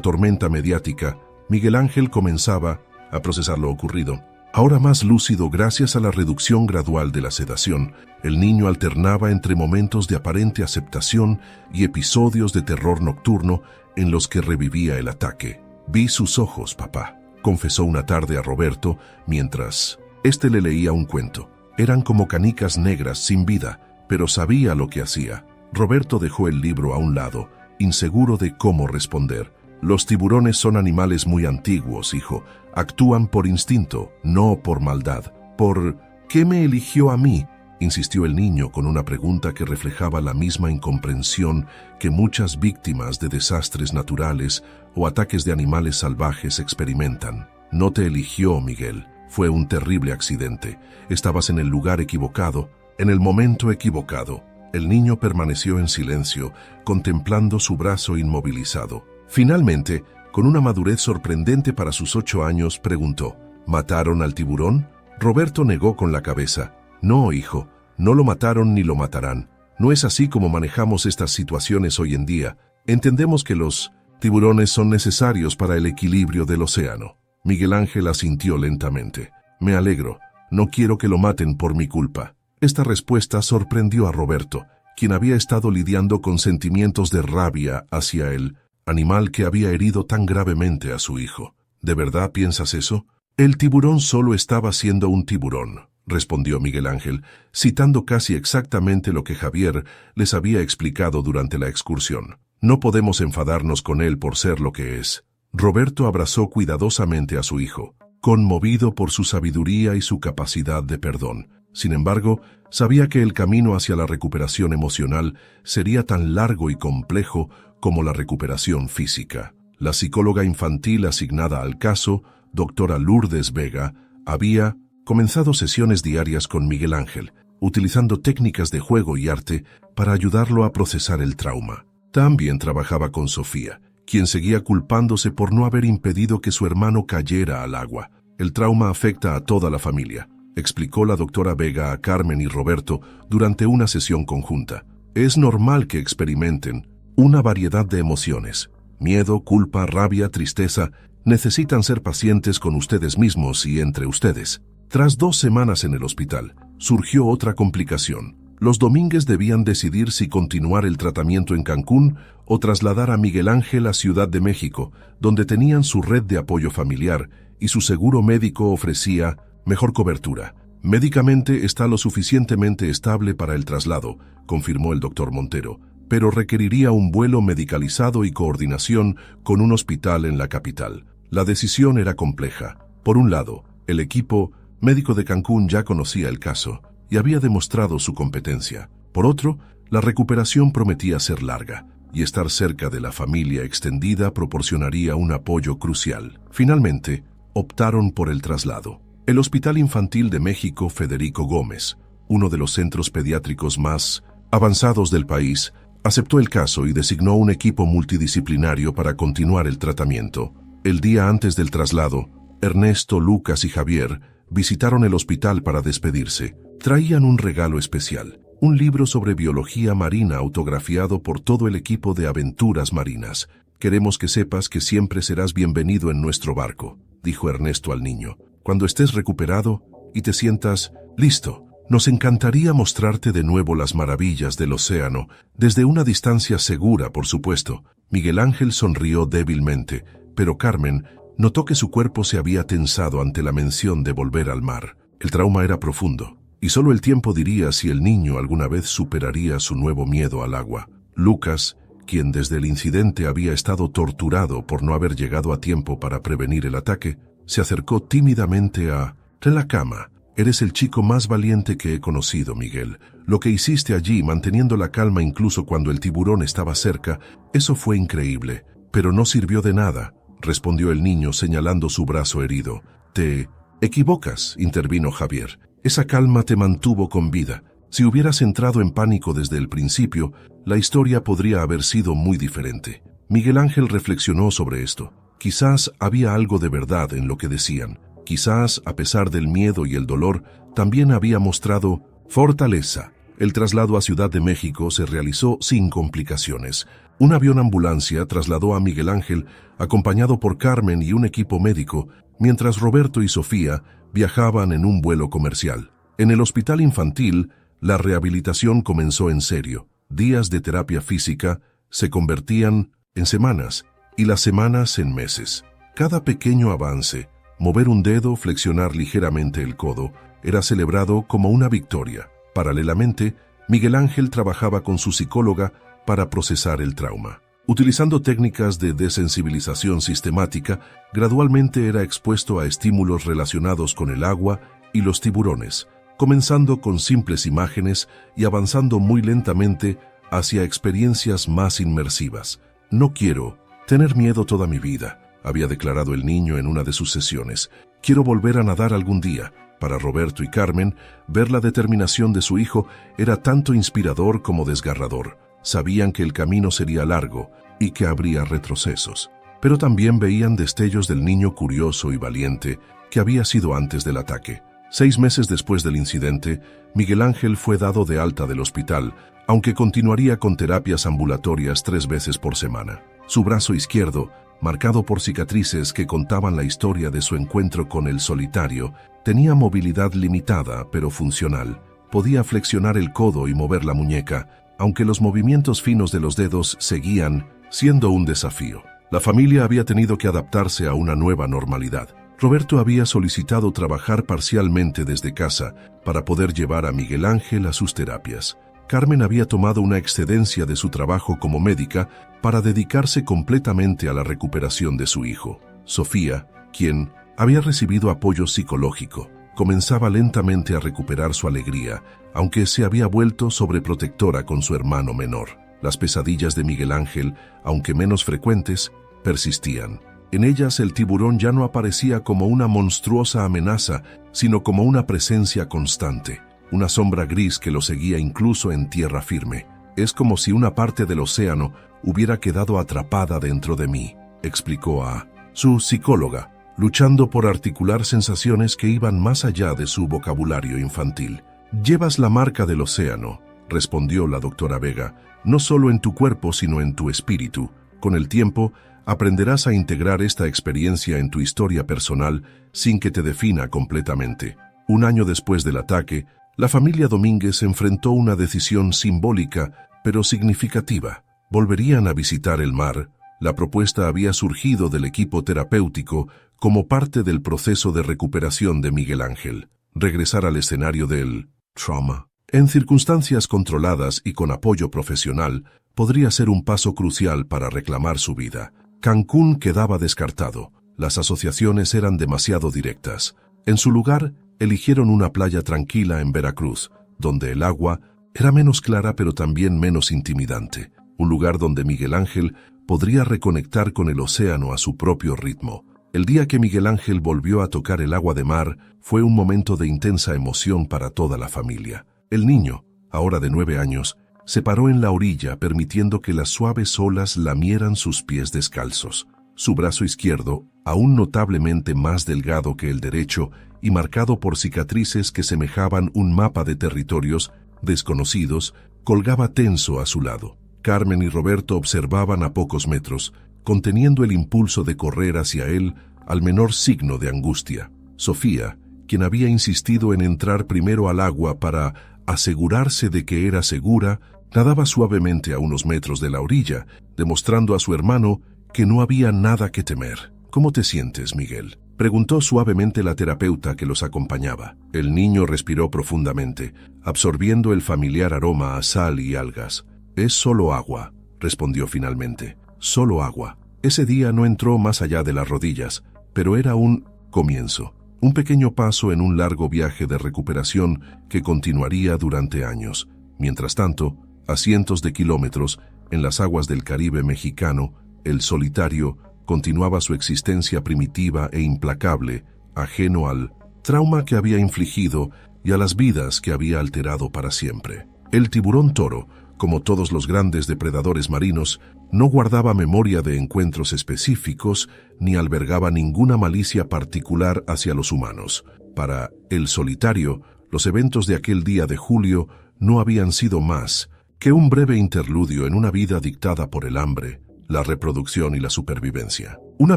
tormenta mediática, Miguel Ángel comenzaba a procesar lo ocurrido. Ahora más lúcido gracias a la reducción gradual de la sedación, el niño alternaba entre momentos de aparente aceptación y episodios de terror nocturno en los que revivía el ataque. «Vi sus ojos, papá», confesó una tarde a Roberto mientras éste le leía un cuento. Eran como canicas negras sin vida, pero sabía lo que hacía. Roberto dejó el libro a un lado, inseguro de cómo responder. «Los tiburones son animales muy antiguos, hijo. Actúan por instinto, no por maldad. ¿Por qué me eligió a mí?», insistió el niño con una pregunta que reflejaba la misma incomprensión que muchas víctimas de desastres naturales o ataques de animales salvajes experimentan. «No te eligió, Miguel. Fue un terrible accidente. Estabas en el lugar equivocado, en el momento equivocado». El niño permaneció en silencio, contemplando su brazo inmovilizado. Finalmente, con una madurez sorprendente para sus 8 años, preguntó: «¿Mataron al tiburón?». Roberto negó con la cabeza. «No, hijo, no lo mataron ni lo matarán. No es así como manejamos estas situaciones hoy en día. Entendemos que los tiburones son necesarios para el equilibrio del océano». Miguel Ángel asintió lentamente. «Me alegro. No quiero que lo maten por mi culpa». Esta respuesta sorprendió a Roberto, quien había estado lidiando con sentimientos de rabia hacia el animal que había herido tan gravemente a su hijo. «¿De verdad piensas eso?». «El tiburón solo estaba siendo un tiburón», respondió Miguel Ángel, citando casi exactamente lo que Javier les había explicado durante la excursión. «No podemos enfadarnos con él por ser lo que es». Roberto abrazó cuidadosamente a su hijo, conmovido por su sabiduría y su capacidad de perdón. Sin embargo, sabía que el camino hacia la recuperación emocional sería tan largo y complejo como la recuperación física. La psicóloga infantil asignada al caso, doctora Lourdes Vega, había comenzado sesiones diarias con Miguel Ángel, utilizando técnicas de juego y arte para ayudarlo a procesar el trauma. También trabajaba con Sofía, quien seguía culpándose por no haber impedido que su hermano cayera al agua. «El trauma afecta a toda la familia», explicó la doctora Vega a Carmen y Roberto durante una sesión conjunta. «Es normal que experimenten una variedad de emociones. Miedo, culpa, rabia, tristeza. Necesitan ser pacientes con ustedes mismos y entre ustedes». Tras 2 semanas en el hospital, surgió otra complicación. Los Domínguez debían decidir si continuar el tratamiento en Cancún o trasladar a Miguel Ángel a Ciudad de México, donde tenían su red de apoyo familiar y su seguro médico ofrecía mejor cobertura. «Médicamente está lo suficientemente estable para el traslado», confirmó el doctor Montero, «pero requeriría un vuelo medicalizado y coordinación con un hospital en la capital». La decisión era compleja. Por un lado, el equipo médico de Cancún ya conocía el caso y había demostrado su competencia. Por otro, la recuperación prometía ser larga y estar cerca de la familia extendida proporcionaría un apoyo crucial. Finalmente, optaron por el traslado. El Hospital Infantil de México Federico Gómez, uno de los centros pediátricos más avanzados del país, Aceptó el caso y designó un equipo multidisciplinario para continuar el tratamiento. El día antes del traslado, Ernesto, Lucas y Javier visitaron el hospital para despedirse. Traían un regalo especial, un libro sobre biología marina autografiado por todo el equipo de Aventuras Marinas. «Queremos que sepas que siempre serás bienvenido en nuestro barco», dijo Ernesto al niño. «Cuando estés recuperado y te sientas listo, nos encantaría mostrarte de nuevo las maravillas del océano, desde una distancia segura, por supuesto». Miguel Ángel sonrió débilmente, pero Carmen notó que su cuerpo se había tensado ante la mención de volver al mar. El trauma era profundo, y solo el tiempo diría si el niño alguna vez superaría su nuevo miedo al agua. Lucas, quien desde el incidente había estado torturado por no haber llegado a tiempo para prevenir el ataque, se acercó tímidamente a la cama. «Eres el chico más valiente que he conocido, Miguel. Lo que hiciste allí, manteniendo la calma incluso cuando el tiburón estaba cerca, eso fue increíble. Pero no sirvió de nada», respondió el niño señalando su brazo herido. «Te equivocas», intervino Javier. «Esa calma te mantuvo con vida. Si hubieras entrado en pánico desde el principio, la historia podría haber sido muy diferente». Miguel Ángel reflexionó sobre esto. Quizás había algo de verdad en lo que decían. Quizás, a pesar del miedo y el dolor, también había mostrado fortaleza. El traslado a Ciudad de México se realizó sin complicaciones. Un avión ambulancia trasladó a Miguel Ángel, acompañado por Carmen y un equipo médico, mientras Roberto y Sofía viajaban en un vuelo comercial. En el hospital infantil, la rehabilitación comenzó en serio. Días de terapia física se convertían en semanas y las semanas en meses. Cada pequeño avance, mover un dedo, flexionar ligeramente el codo, era celebrado como una victoria. Paralelamente, Miguel Ángel trabajaba con su psicóloga para procesar el trauma. Utilizando técnicas de desensibilización sistemática, gradualmente era expuesto a estímulos relacionados con el agua y los tiburones, comenzando con simples imágenes y avanzando muy lentamente hacia experiencias más inmersivas. «No quiero tener miedo toda mi vida», había declarado el niño en una de sus sesiones. «Quiero volver a nadar algún día». Para Roberto y Carmen, ver la determinación de su hijo era tanto inspirador como desgarrador. Sabían que el camino sería largo y que habría retrocesos, pero también veían destellos del niño curioso y valiente que había sido antes del ataque. 6 meses después del incidente, Miguel Ángel fue dado de alta del hospital, aunque continuaría con terapias ambulatorias 3 veces por semana. Su brazo izquierdo, marcado por cicatrices que contaban la historia de su encuentro con el solitario, tenía movilidad limitada pero funcional. Podía flexionar el codo y mover la muñeca, aunque los movimientos finos de los dedos seguían siendo un desafío. La familia había tenido que adaptarse a una nueva normalidad. Roberto había solicitado trabajar parcialmente desde casa para poder llevar a Miguel Ángel a sus terapias. Carmen había tomado una excedencia de su trabajo como médica para dedicarse completamente a la recuperación de su hijo. Sofía, quien había recibido apoyo psicológico, comenzaba lentamente a recuperar su alegría, aunque se había vuelto sobreprotectora con su hermano menor. Las pesadillas de Miguel Ángel, aunque menos frecuentes, persistían. En ellas el tiburón ya no aparecía como una monstruosa amenaza, sino como una presencia constante, una sombra gris que lo seguía incluso en tierra firme. «Es como si una parte del océano hubiera quedado atrapada dentro de mí», explicó a su psicóloga, luchando por articular sensaciones que iban más allá de su vocabulario infantil. «Llevas la marca del océano», respondió la doctora Vega, «no solo en tu cuerpo sino en tu espíritu. Con el tiempo, aprenderás a integrar esta experiencia en tu historia personal sin que te defina completamente». 1 año después del ataque, la familia Domínguez enfrentó una decisión simbólica pero significativa. ¿Volverían a visitar el mar? La propuesta había surgido del equipo terapéutico como parte del proceso de recuperación de Miguel Ángel. Regresar al escenario del trauma, en circunstancias controladas y con apoyo profesional, podría ser un paso crucial para reclamar su vida. Cancún quedaba descartado. Las asociaciones eran demasiado directas. En su lugar, eligieron una playa tranquila en Veracruz, donde el agua era menos clara pero también menos intimidante. Un lugar donde Miguel Ángel podría reconectar con el océano a su propio ritmo. El día que Miguel Ángel volvió a tocar el agua de mar fue un momento de intensa emoción para toda la familia. El niño, ahora de 9 años, se paró en la orilla permitiendo que las suaves olas lamieran sus pies descalzos. Su brazo izquierdo, aún notablemente más delgado que el derecho y marcado por cicatrices que semejaban un mapa de territorios desconocidos, colgaba tenso a su lado. Carmen y Roberto observaban a pocos metros, conteniendo el impulso de correr hacia él al menor signo de angustia. Sofía, quien había insistido en entrar primero al agua para asegurarse de que era segura, nadaba suavemente a unos metros de la orilla, demostrando a su hermano que no había nada que temer. «¿Cómo te sientes, Miguel?», preguntó suavemente la terapeuta que los acompañaba. El niño respiró profundamente, absorbiendo el familiar aroma a sal y algas. «Es solo agua», respondió finalmente. «Solo agua». Ese día no entró más allá de las rodillas, pero era un comienzo, un pequeño paso en un largo viaje de recuperación que continuaría durante años. Mientras tanto, a cientos de kilómetros, en las aguas del Caribe mexicano, el solitario continuaba su existencia primitiva e implacable, ajeno al trauma que había infligido y a las vidas que había alterado para siempre. El tiburón toro, como todos los grandes depredadores marinos, no guardaba memoria de encuentros específicos ni albergaba ninguna malicia particular hacia los humanos. Para el solitario, los eventos de aquel día de julio no habían sido más que un breve interludio en una vida dictada por el hambre, la reproducción y la supervivencia. Una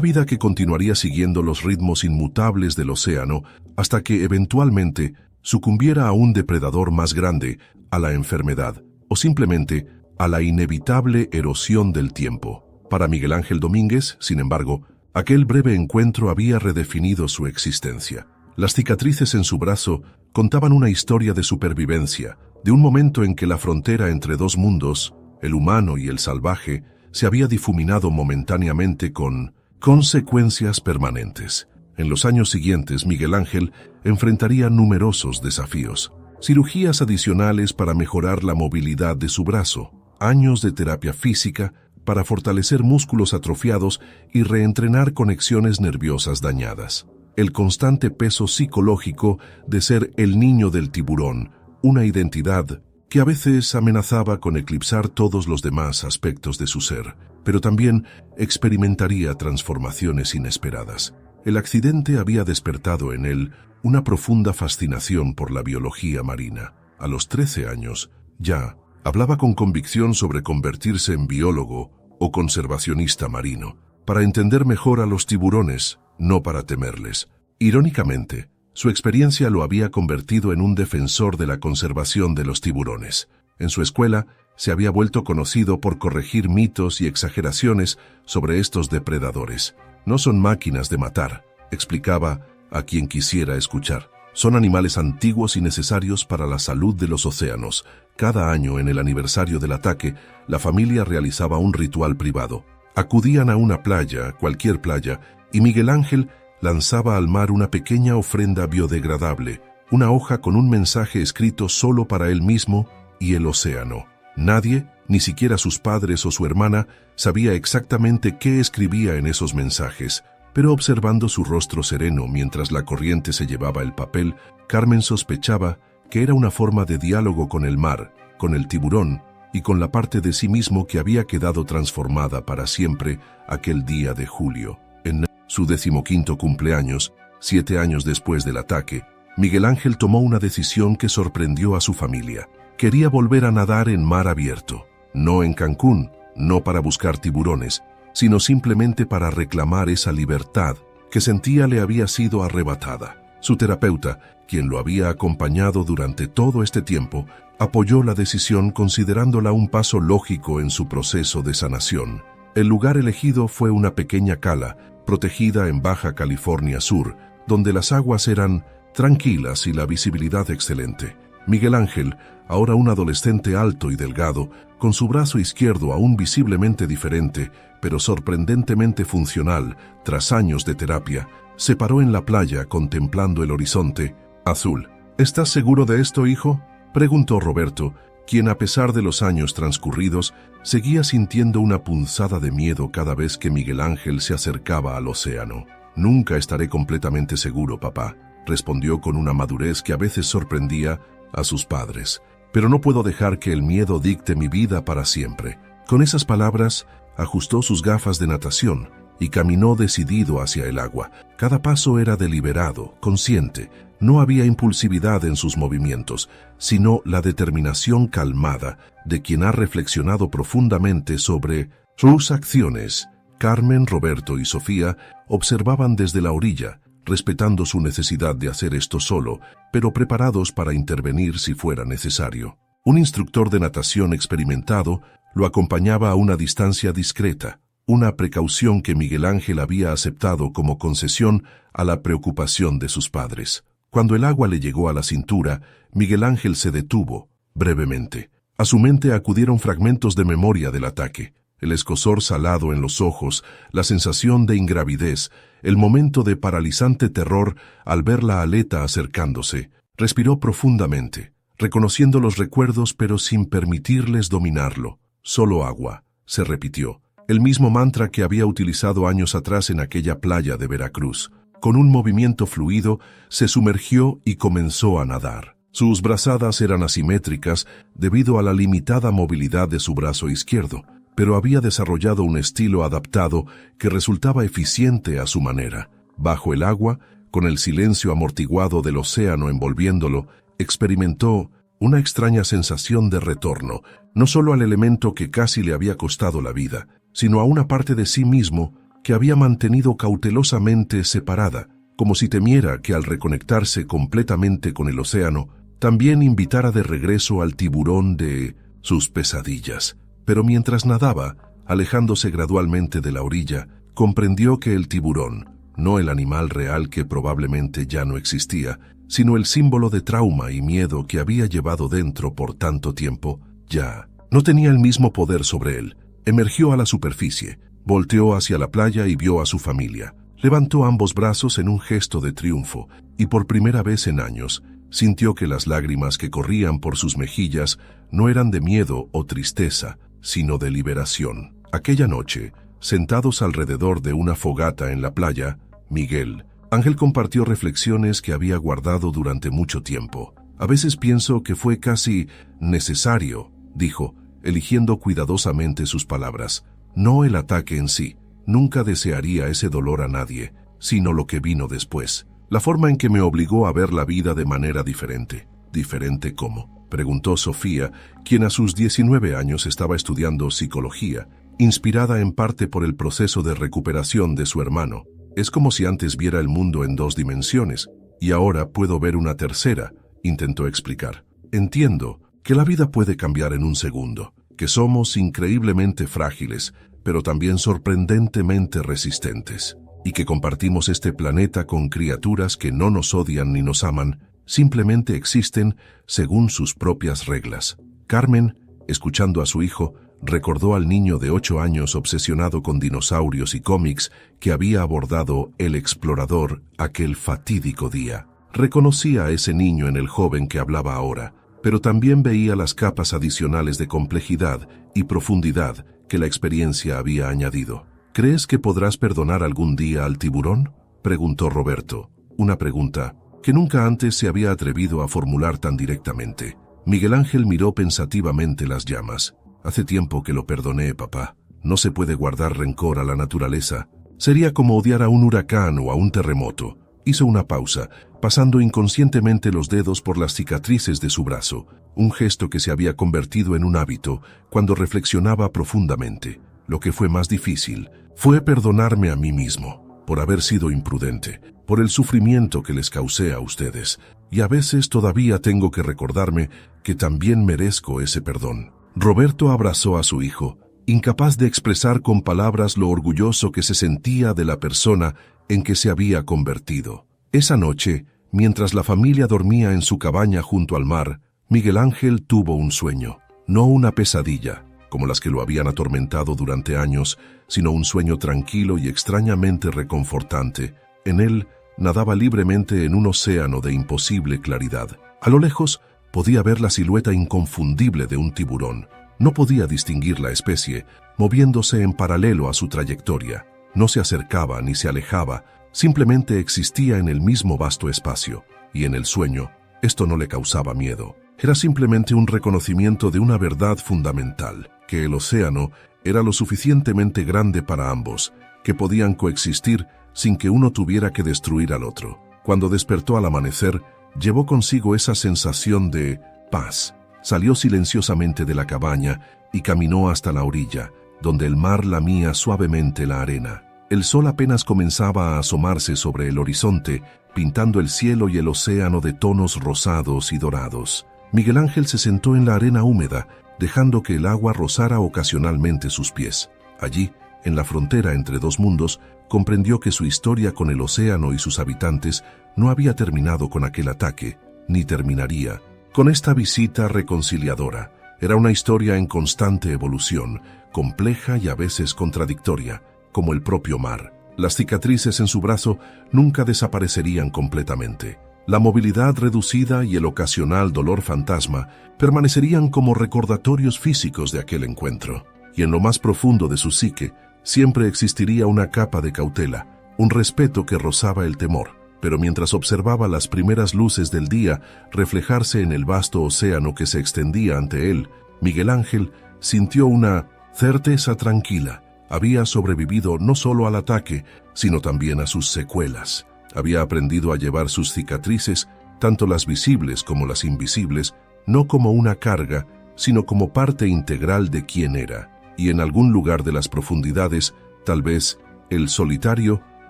vida que continuaría siguiendo los ritmos inmutables del océano hasta que eventualmente sucumbiera a un depredador más grande, a la enfermedad o simplemente a la inevitable erosión del tiempo. Para Miguel Ángel Domínguez, sin embargo, aquel breve encuentro había redefinido su existencia. Las cicatrices en su brazo contaban una historia de supervivencia, de un momento en que la frontera entre dos mundos, el humano y el salvaje, se había difuminado momentáneamente con consecuencias permanentes. En los años siguientes, Miguel Ángel enfrentaría numerosos desafíos. Cirugías adicionales para mejorar la movilidad de su brazo, años de terapia física para fortalecer músculos atrofiados y reentrenar conexiones nerviosas dañadas. El constante peso psicológico de ser el niño del tiburón, una identidad que a veces amenazaba con eclipsar todos los demás aspectos de su ser, pero también experimentaría transformaciones inesperadas. El accidente había despertado en él una profunda fascinación por la biología marina. A los 13 años, ya hablaba con convicción sobre convertirse en biólogo o conservacionista marino, para entender mejor a los tiburones, no para temerles. Irónicamente, su experiencia lo había convertido en un defensor de la conservación de los tiburones. En su escuela, se había vuelto conocido por corregir mitos y exageraciones sobre estos depredadores. «No son máquinas de matar», explicaba a quien quisiera escuchar. «Son animales antiguos y necesarios para la salud de los océanos». Cada año, en el aniversario del ataque, la familia realizaba un ritual privado. Acudían a una playa, cualquier playa, y Miguel Ángel lanzaba al mar una pequeña ofrenda biodegradable, una hoja con un mensaje escrito solo para él mismo y el océano. Nadie, ni siquiera sus padres o su hermana, sabía exactamente qué escribía en esos mensajes, pero observando su rostro sereno mientras la corriente se llevaba el papel, Carmen sospechaba que era una forma de diálogo con el mar, con el tiburón y con la parte de sí mismo que había quedado transformada para siempre aquel día de julio. En su 15º cumpleaños, 7 años después del ataque, Miguel Ángel tomó una decisión que sorprendió a su familia. Quería volver a nadar en mar abierto, no en Cancún, no para buscar tiburones, sino simplemente para reclamar esa libertad que sentía le había sido arrebatada. Su terapeuta, quien lo había acompañado durante todo este tiempo, apoyó la decisión considerándola un paso lógico en su proceso de sanación. El lugar elegido fue una pequeña cala, protegida en Baja California Sur, donde las aguas eran tranquilas y la visibilidad excelente. Miguel Ángel, ahora un adolescente alto y delgado, con su brazo izquierdo aún visiblemente diferente, pero sorprendentemente funcional, tras años de terapia, se paró en la playa contemplando el horizonte azul. «¿Estás seguro de esto, hijo?», preguntó Roberto, quien a pesar de los años transcurridos, seguía sintiendo una punzada de miedo cada vez que Miguel Ángel se acercaba al océano. «Nunca estaré completamente seguro, papá», respondió con una madurez que a veces sorprendía a sus padres. pero no puedo dejar que el miedo dicte mi vida para siempre. Con esas palabras, ajustó sus gafas de natación y caminó decidido hacia el agua. Cada paso era deliberado, consciente. No había impulsividad en sus movimientos, sino la determinación calmada de quien ha reflexionado profundamente sobre sus acciones. Carmen, Roberto y Sofía observaban desde la orilla, respetando su necesidad de hacer esto solo, pero preparados para intervenir si fuera necesario. Un instructor de natación experimentado lo acompañaba a una distancia discreta, una precaución que Miguel Ángel había aceptado como concesión a la preocupación de sus padres. Cuando el agua le llegó a la cintura, Miguel Ángel se detuvo, brevemente. A su mente acudieron fragmentos de memoria del ataque. El escozor salado en los ojos, la sensación de ingravidez, el momento de paralizante terror al ver la aleta acercándose. Respiró profundamente, reconociendo los recuerdos pero sin permitirles dominarlo. Solo agua, se repitió. El mismo mantra que había utilizado años atrás en aquella playa de Veracruz. Con un movimiento fluido, se sumergió y comenzó a nadar. Sus brazadas eran asimétricas debido a la limitada movilidad de su brazo izquierdo, pero había desarrollado un estilo adaptado que resultaba eficiente a su manera. Bajo el agua, con el silencio amortiguado del océano envolviéndolo, experimentó una extraña sensación de retorno, no solo al elemento que casi le había costado la vida, sino a una parte de sí mismo que había mantenido cautelosamente separada, como si temiera que al reconectarse completamente con el océano, también invitara de regreso al tiburón de sus pesadillas. Pero mientras nadaba, alejándose gradualmente de la orilla, comprendió que el tiburón, no el animal real que probablemente ya no existía, sino el símbolo de trauma y miedo que había llevado dentro por tanto tiempo, ya no tenía el mismo poder sobre él. Emergió a la superficie, volteó hacia la playa y vio a su familia. Levantó ambos brazos en un gesto de triunfo, y por primera vez en años, sintió que las lágrimas que corrían por sus mejillas no eran de miedo o tristeza, sino de liberación. Aquella noche, sentados alrededor de una fogata en la playa, Miguel Ángel compartió reflexiones que había guardado durante mucho tiempo. A veces pienso que fue casi necesario, dijo, eligiendo cuidadosamente sus palabras. No el ataque en sí. Nunca desearía ese dolor a nadie, sino lo que vino después. La forma en que me obligó a ver la vida de manera diferente. ¿Diferente cómo?, preguntó Sofía, quien a sus 19 años estaba estudiando psicología, inspirada en parte por el proceso de recuperación de su hermano. Es como si antes viera el mundo en 2 dimensiones, y ahora puedo ver una tercera, intentó explicar. Entiendo que la vida puede cambiar en un segundo, que somos increíblemente frágiles, pero también sorprendentemente resistentes, y que compartimos este planeta con criaturas que no nos odian ni nos aman, simplemente existen según sus propias reglas. Carmen, escuchando a su hijo, recordó al niño de 8 años obsesionado con dinosaurios y cómics que había abordado el explorador aquel fatídico día. Reconocía a ese niño en el joven que hablaba ahora, pero también veía las capas adicionales de complejidad y profundidad que la experiencia había añadido. ¿Crees que podrás perdonar algún día al tiburón?, preguntó Roberto, una pregunta que nunca antes se había atrevido a formular tan directamente. Miguel Ángel miró pensativamente las llamas. Hace tiempo que lo perdoné, papá. No se puede guardar rencor a la naturaleza. Sería como odiar a un huracán o a un terremoto. Hizo una pausa, pasando inconscientemente los dedos por las cicatrices de su brazo, un gesto que se había convertido en un hábito cuando reflexionaba profundamente. Lo que fue más difícil fue perdonarme a mí mismo, por haber sido imprudente, por el sufrimiento que les causé a ustedes, y a veces todavía tengo que recordarme que también merezco ese perdón. Roberto abrazó a su hijo, incapaz de expresar con palabras lo orgulloso que se sentía de la persona en que se había convertido. Esa noche, mientras la familia dormía en su cabaña junto al mar, Miguel Ángel tuvo un sueño, no una pesadilla, como las que lo habían atormentado durante años, sino un sueño tranquilo y extrañamente reconfortante. En él, nadaba libremente en un océano de imposible claridad. A lo lejos, podía ver la silueta inconfundible de un tiburón. No podía distinguir la especie, moviéndose en paralelo a su trayectoria. No se acercaba ni se alejaba, simplemente existía en el mismo vasto espacio. Y en el sueño, esto no le causaba miedo. Era simplemente un reconocimiento de una verdad fundamental, que el océano era lo suficientemente grande para ambos, que podían coexistir sin que uno tuviera que destruir al otro. Cuando despertó al amanecer, llevó consigo esa sensación de paz. Salió silenciosamente de la cabaña y caminó hasta la orilla, donde el mar lamía suavemente la arena. El sol apenas comenzaba a asomarse sobre el horizonte, pintando el cielo y el océano de tonos rosados y dorados. Miguel Ángel se sentó en la arena húmeda, dejando que el agua rozara ocasionalmente sus pies. Allí, en la frontera entre dos mundos, comprendió que su historia con el océano y sus habitantes no había terminado con aquel ataque, ni terminaría con esta visita reconciliadora. Era una historia en constante evolución, compleja y a veces contradictoria, como el propio mar. Las cicatrices en su brazo nunca desaparecerían completamente. La movilidad reducida y el ocasional dolor fantasma permanecerían como recordatorios físicos de aquel encuentro. Y en lo más profundo de su psique siempre existiría una capa de cautela, un respeto que rozaba el temor. Pero mientras observaba las primeras luces del día reflejarse en el vasto océano que se extendía ante él, Miguel Ángel sintió una certeza tranquila. Había sobrevivido no solo al ataque, sino también a sus secuelas. Había aprendido a llevar sus cicatrices, tanto las visibles como las invisibles, no como una carga, sino como parte integral de quién era. Y en algún lugar de las profundidades, tal vez, el solitario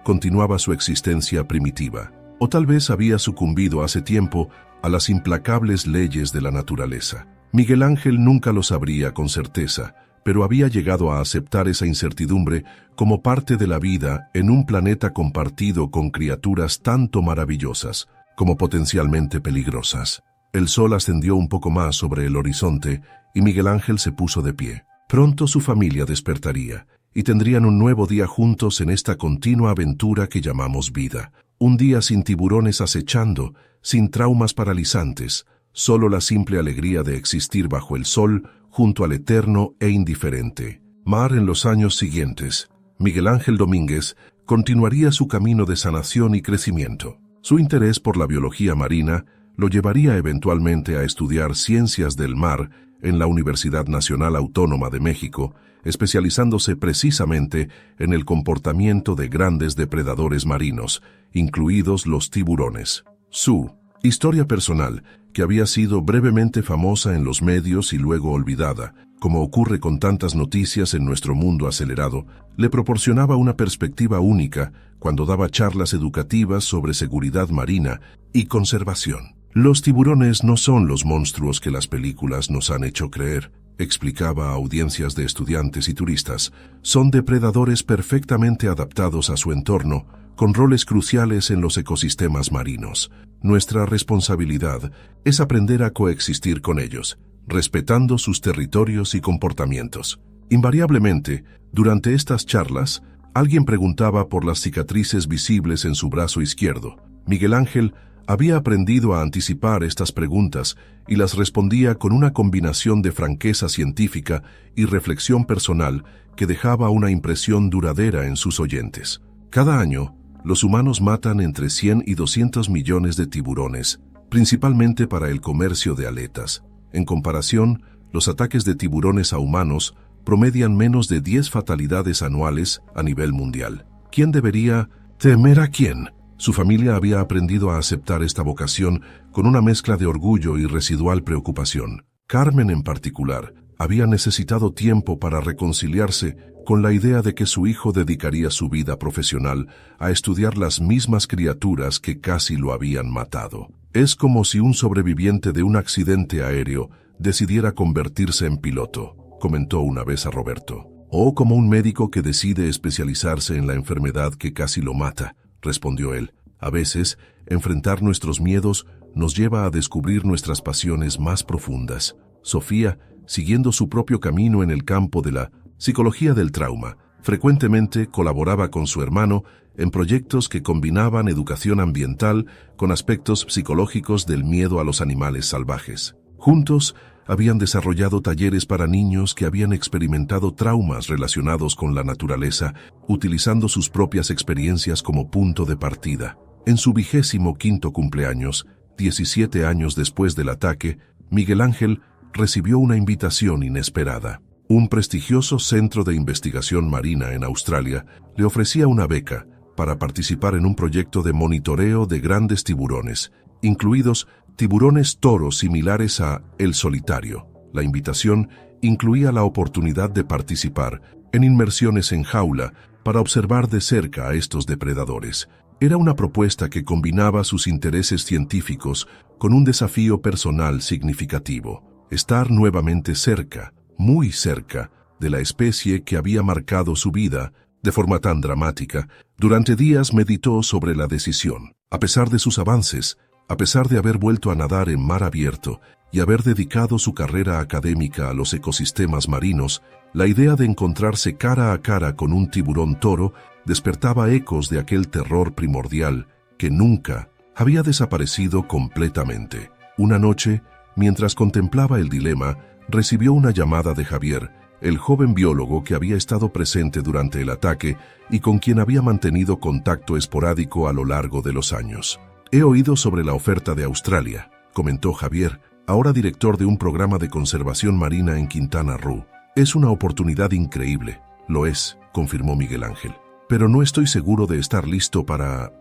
continuaba su existencia primitiva. O tal vez había sucumbido hace tiempo a las implacables leyes de la naturaleza. Miguel Ángel nunca lo sabría con certeza, pero había llegado a aceptar esa incertidumbre como parte de la vida en un planeta compartido con criaturas tanto maravillosas como potencialmente peligrosas. El sol ascendió un poco más sobre el horizonte y Miguel Ángel se puso de pie. Pronto su familia despertaría y tendrían un nuevo día juntos en esta continua aventura que llamamos vida. Un día sin tiburones acechando, sin traumas paralizantes, solo la simple alegría de existir bajo el sol, junto al eterno e indiferente mar. En los años siguientes, Miguel Ángel Domínguez continuaría su camino de sanación y crecimiento. Su interés por la biología marina lo llevaría eventualmente a estudiar ciencias del mar en la Universidad Nacional Autónoma de México, especializándose precisamente en el comportamiento de grandes depredadores marinos, incluidos los tiburones. Su historia personal, que había sido brevemente famosa en los medios y luego olvidada, como ocurre con tantas noticias en nuestro mundo acelerado, le proporcionaba una perspectiva única cuando daba charlas educativas sobre seguridad marina y conservación. Los tiburones no son los monstruos que las películas nos han hecho creer, explicaba a audiencias de estudiantes y turistas. Son depredadores perfectamente adaptados a su entorno, con roles cruciales en los ecosistemas marinos. Nuestra responsabilidad es aprender a coexistir con ellos, respetando sus territorios y comportamientos. Invariablemente, durante estas charlas, alguien preguntaba por las cicatrices visibles en su brazo izquierdo. Miguel Ángel había aprendido a anticipar estas preguntas y las respondía con una combinación de franqueza científica y reflexión personal que dejaba una impresión duradera en sus oyentes. Cada año, los humanos matan entre 100 y 200 millones de tiburones, principalmente para el comercio de aletas. En comparación, los ataques de tiburones a humanos promedian menos de 10 fatalidades anuales a nivel mundial. ¿Quién debería temer a quién? Su familia había aprendido a aceptar esta vocación con una mezcla de orgullo y residual preocupación. Carmen, en particular, había necesitado tiempo para reconciliarse con la idea de que su hijo dedicaría su vida profesional a estudiar las mismas criaturas que casi lo habían matado. Es como si un sobreviviente de un accidente aéreo decidiera convertirse en piloto, comentó una vez a Roberto. O como un médico que decide especializarse en la enfermedad que casi lo mata, respondió él. A veces, enfrentar nuestros miedos nos lleva a descubrir nuestras pasiones más profundas. Sofía, siguiendo su propio camino en el campo de la psicología del trauma, frecuentemente colaboraba con su hermano en proyectos que combinaban educación ambiental con aspectos psicológicos del miedo a los animales salvajes. Juntos, habían desarrollado talleres para niños que habían experimentado traumas relacionados con la naturaleza, utilizando sus propias experiencias como punto de partida. En su 25º cumpleaños, 17 años después del ataque, Miguel Ángel recibió una invitación inesperada. Un prestigioso centro de investigación marina en Australia le ofrecía una beca para participar en un proyecto de monitoreo de grandes tiburones, incluidos tiburones toro similares a El Solitario. La invitación incluía la oportunidad de participar en inmersiones en jaula para observar de cerca a estos depredadores. Era una propuesta que combinaba sus intereses científicos con un desafío personal significativo: estar nuevamente cerca, muy cerca, de la especie que había marcado su vida de forma tan dramática. Durante días meditó sobre la decisión. A pesar de sus avances, a pesar de haber vuelto a nadar en mar abierto y haber dedicado su carrera académica a los ecosistemas marinos, la idea de encontrarse cara a cara con un tiburón toro despertaba ecos de aquel terror primordial que nunca había desaparecido completamente. Una noche, mientras contemplaba el dilema, recibió una llamada de Javier, el joven biólogo que había estado presente durante el ataque y con quien había mantenido contacto esporádico a lo largo de los años. «He oído sobre la oferta de Australia», comentó Javier, ahora director de un programa de conservación marina en Quintana Roo. «Es una oportunidad increíble». «Lo es», confirmó Miguel Ángel. «Pero no estoy seguro de estar listo para,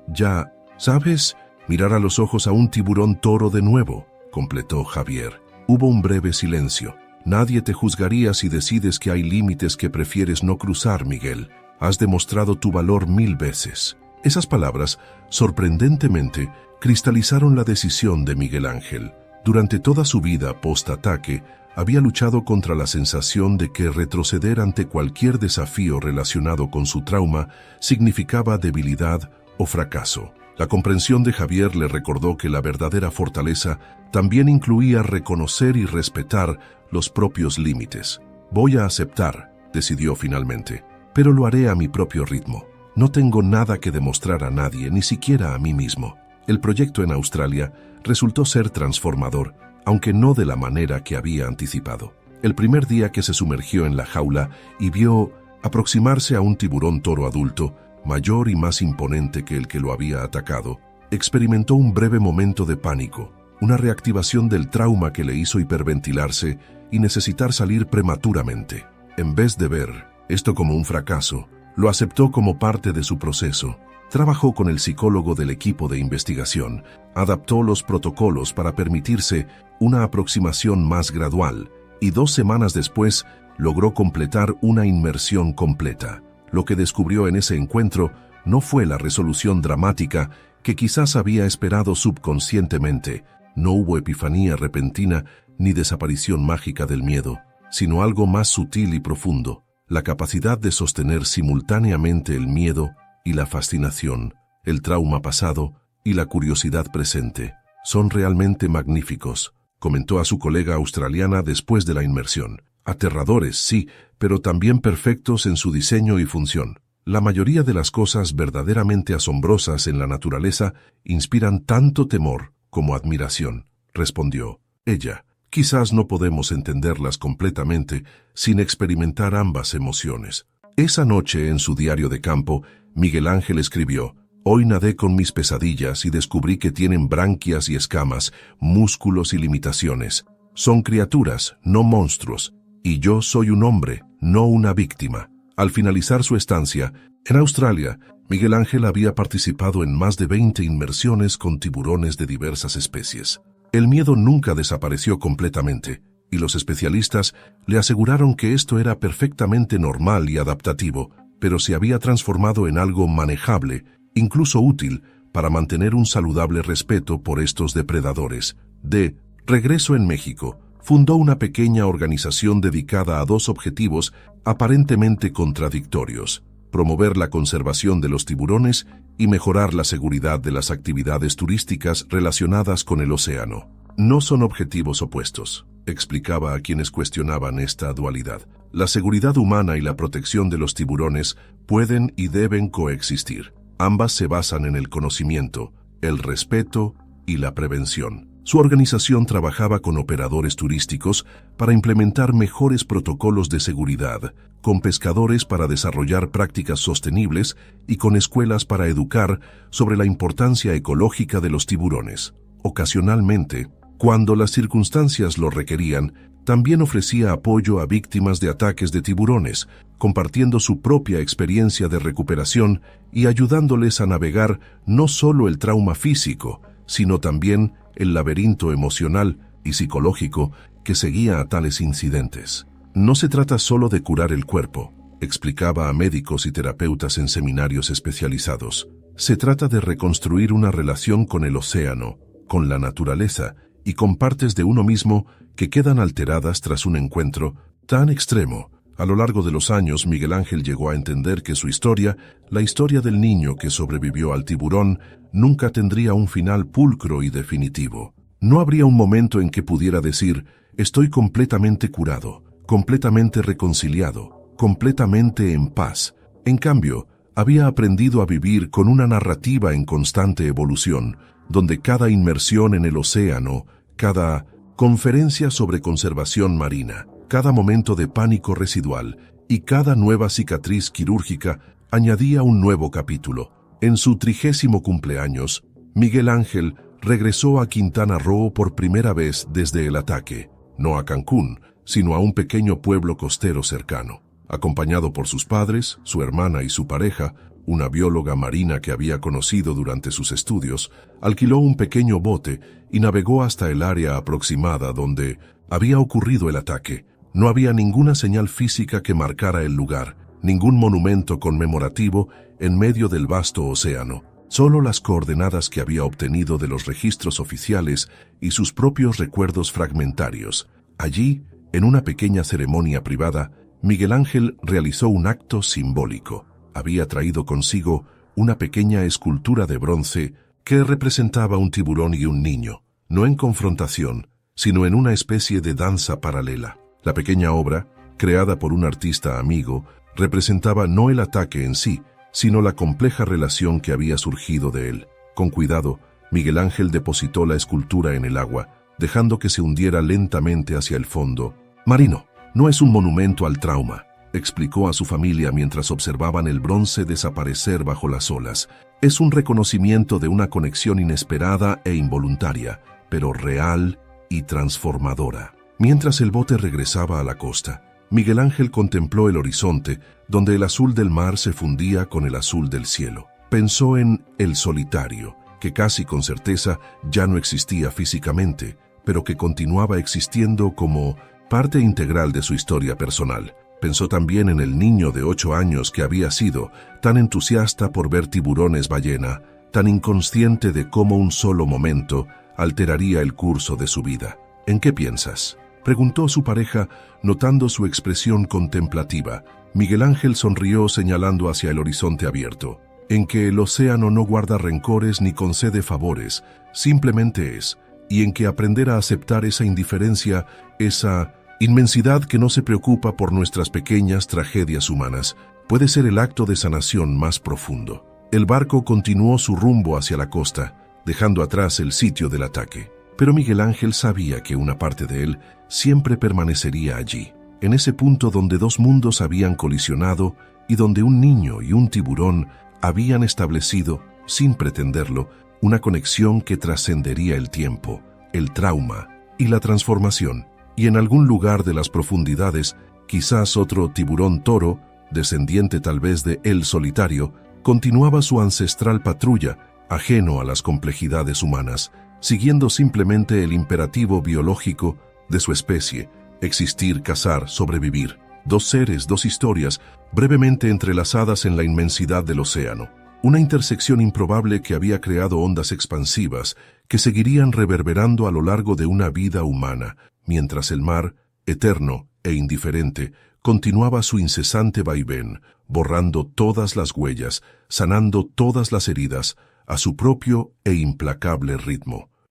¿sabes? Mirar a los ojos a un tiburón toro de nuevo», completó Javier. Hubo un breve silencio. «Nadie te juzgaría si decides que hay límites que prefieres no cruzar, Miguel. Has demostrado tu valor 1000 veces». Esas palabras, sorprendentemente, cristalizaron la decisión de Miguel Ángel. Durante toda su vida post-ataque, había luchado contra la sensación de que retroceder ante cualquier desafío relacionado con su trauma significaba debilidad o fracaso. La comprensión de Javier le recordó que la verdadera fortaleza también incluía reconocer y respetar los propios límites. «Voy a aceptar», decidió finalmente, «pero lo haré a mi propio ritmo. No tengo nada que demostrar a nadie, ni siquiera a mí mismo». El proyecto en Australia resultó ser transformador, aunque no de la manera que había anticipado. El primer día que se sumergió en la jaula y vio aproximarse a un tiburón toro adulto, mayor y más imponente que el que lo había atacado, experimentó un breve momento de pánico, una reactivación del trauma que le hizo hiperventilarse y necesitar salir prematuramente. En vez de ver esto como un fracaso, lo aceptó como parte de su proceso. Trabajó con el psicólogo del equipo de investigación, adaptó los protocolos para permitirse una aproximación más gradual y 2 semanas después logró completar una inmersión completa. Lo que descubrió en ese encuentro no fue la resolución dramática que quizás había esperado subconscientemente. No hubo epifanía repentina ni desaparición mágica del miedo, sino algo más sutil y profundo: la capacidad de sostener simultáneamente el miedo y la fascinación, el trauma pasado y la curiosidad presente. «Son realmente magníficos», comentó a su colega australiana después de la inmersión. «Aterradores, sí, pero también perfectos en su diseño y función. La mayoría de las cosas verdaderamente asombrosas en la naturaleza inspiran tanto temor como admiración», respondió ella. «Quizás no podemos entenderlas completamente sin experimentar ambas emociones». Esa noche, en su diario de campo, Miguel Ángel escribió: «Hoy nadé con mis pesadillas y descubrí que tienen branquias y escamas, músculos y limitaciones. Son criaturas, no monstruos, y yo soy un hombre, no una víctima». Al finalizar su estancia en Australia, Miguel Ángel había participado en más de 20 inmersiones con tiburones de diversas especies. El miedo nunca desapareció completamente, y los especialistas le aseguraron que esto era perfectamente normal y adaptativo, pero se había transformado en algo manejable, incluso útil, para mantener un saludable respeto por estos depredadores. De regreso en México, fundó una pequeña organización dedicada a 2 objetivos aparentemente contradictorios: promover la conservación de los tiburones y mejorar la seguridad de las actividades turísticas relacionadas con el océano. «No son objetivos opuestos», explicaba a quienes cuestionaban esta dualidad. «La seguridad humana y la protección de los tiburones pueden y deben coexistir. Ambas se basan en el conocimiento, el respeto y la prevención». Su organización trabajaba con operadores turísticos para implementar mejores protocolos de seguridad, con pescadores para desarrollar prácticas sostenibles y con escuelas para educar sobre la importancia ecológica de los tiburones. Ocasionalmente, Cuando las circunstancias lo requerían, también ofrecía apoyo a víctimas de ataques de tiburones, compartiendo su propia experiencia de recuperación y ayudándoles a navegar no solo el trauma físico, sino también el laberinto emocional y psicológico que seguía a tales incidentes. No se trata solo de curar el cuerpo, explicaba a médicos y terapeutas en seminarios especializados. Se trata de reconstruir una relación con el océano, con la naturaleza y con partes de uno mismo que quedan alteradas tras un encuentro tan extremo. A lo largo de los años, Miguel Ángel llegó a entender que su historia, la historia del niño que sobrevivió al tiburón, nunca tendría un final pulcro y definitivo. No habría un momento en que pudiera decir, estoy completamente curado, completamente reconciliado, completamente en paz. En cambio, había aprendido a vivir con una narrativa en constante evolución, donde cada inmersión en el océano, cada conferencia sobre conservación marina, cada momento de pánico residual y cada nueva cicatriz quirúrgica añadía un nuevo capítulo. En su 30º cumpleaños, Miguel Ángel regresó a Quintana Roo por primera vez desde el ataque, no a Cancún, sino a un pequeño pueblo costero cercano. Acompañado por sus padres, su hermana y su pareja, una bióloga marina que había conocido durante sus estudios, alquiló un pequeño bote y navegó hasta el área aproximada donde había ocurrido el ataque. No había ninguna señal física que marcara el lugar, ningún monumento conmemorativo en medio del vasto océano, solo las coordenadas que había obtenido de los registros oficiales y sus propios recuerdos fragmentarios. Allí, en una pequeña ceremonia privada, Miguel Ángel realizó un acto simbólico. Había traído consigo una pequeña escultura de bronce que representaba un tiburón y un niño, no en confrontación, sino en una especie de danza paralela. La pequeña obra, creada por un artista amigo, representaba no el ataque en sí, sino la compleja relación que había surgido de él. Con cuidado, Miguel Ángel depositó la escultura en el agua, dejando que se hundiera lentamente hacia el fondo marino. No es un monumento al trauma, explicó a su familia mientras observaban el bronce desaparecer bajo las olas. Es un reconocimiento de una conexión inesperada e involuntaria, pero real y transformadora. Mientras el bote regresaba a la costa, Miguel Ángel contempló el horizonte, donde el azul del mar se fundía con el azul del cielo. Pensó en El Solitario, que casi con certeza ya no existía físicamente, pero que continuaba existiendo como parte integral de su historia personal. Pensó también en el niño de 8 años que había sido, tan entusiasta por ver tiburones ballena, tan inconsciente de cómo un solo momento alteraría el curso de su vida. ¿En qué piensas?, preguntó su pareja, notando su expresión contemplativa. Miguel Ángel sonrió señalando hacia el horizonte abierto. En que el océano no guarda rencores ni concede favores, simplemente es, y en que aprender a aceptar esa indiferencia, esa inmensidad que no se preocupa por nuestras pequeñas tragedias humanas, puede ser el acto de sanación más profundo. El barco continuó su rumbo hacia la costa, dejando atrás el sitio del ataque. Pero Miguel Ángel sabía que una parte de él siempre permanecería allí, en ese punto donde dos mundos habían colisionado y donde un niño y un tiburón habían establecido, sin pretenderlo, una conexión que trascendería el tiempo, el trauma y la transformación. Y en algún lugar de las profundidades, quizás otro tiburón toro, descendiente tal vez de El Solitario, continuaba su ancestral patrulla, ajeno a las complejidades humanas, siguiendo simplemente el imperativo biológico de su especie: existir, cazar, sobrevivir. Dos seres, dos historias, brevemente entrelazadas en la inmensidad del océano. Una intersección improbable que había creado ondas expansivas que seguirían reverberando a lo largo de una vida humana, mientras el mar, eterno e indiferente, continuaba su incesante vaivén, borrando todas las huellas, sanando todas las heridas, a su propio e implacable ritmo.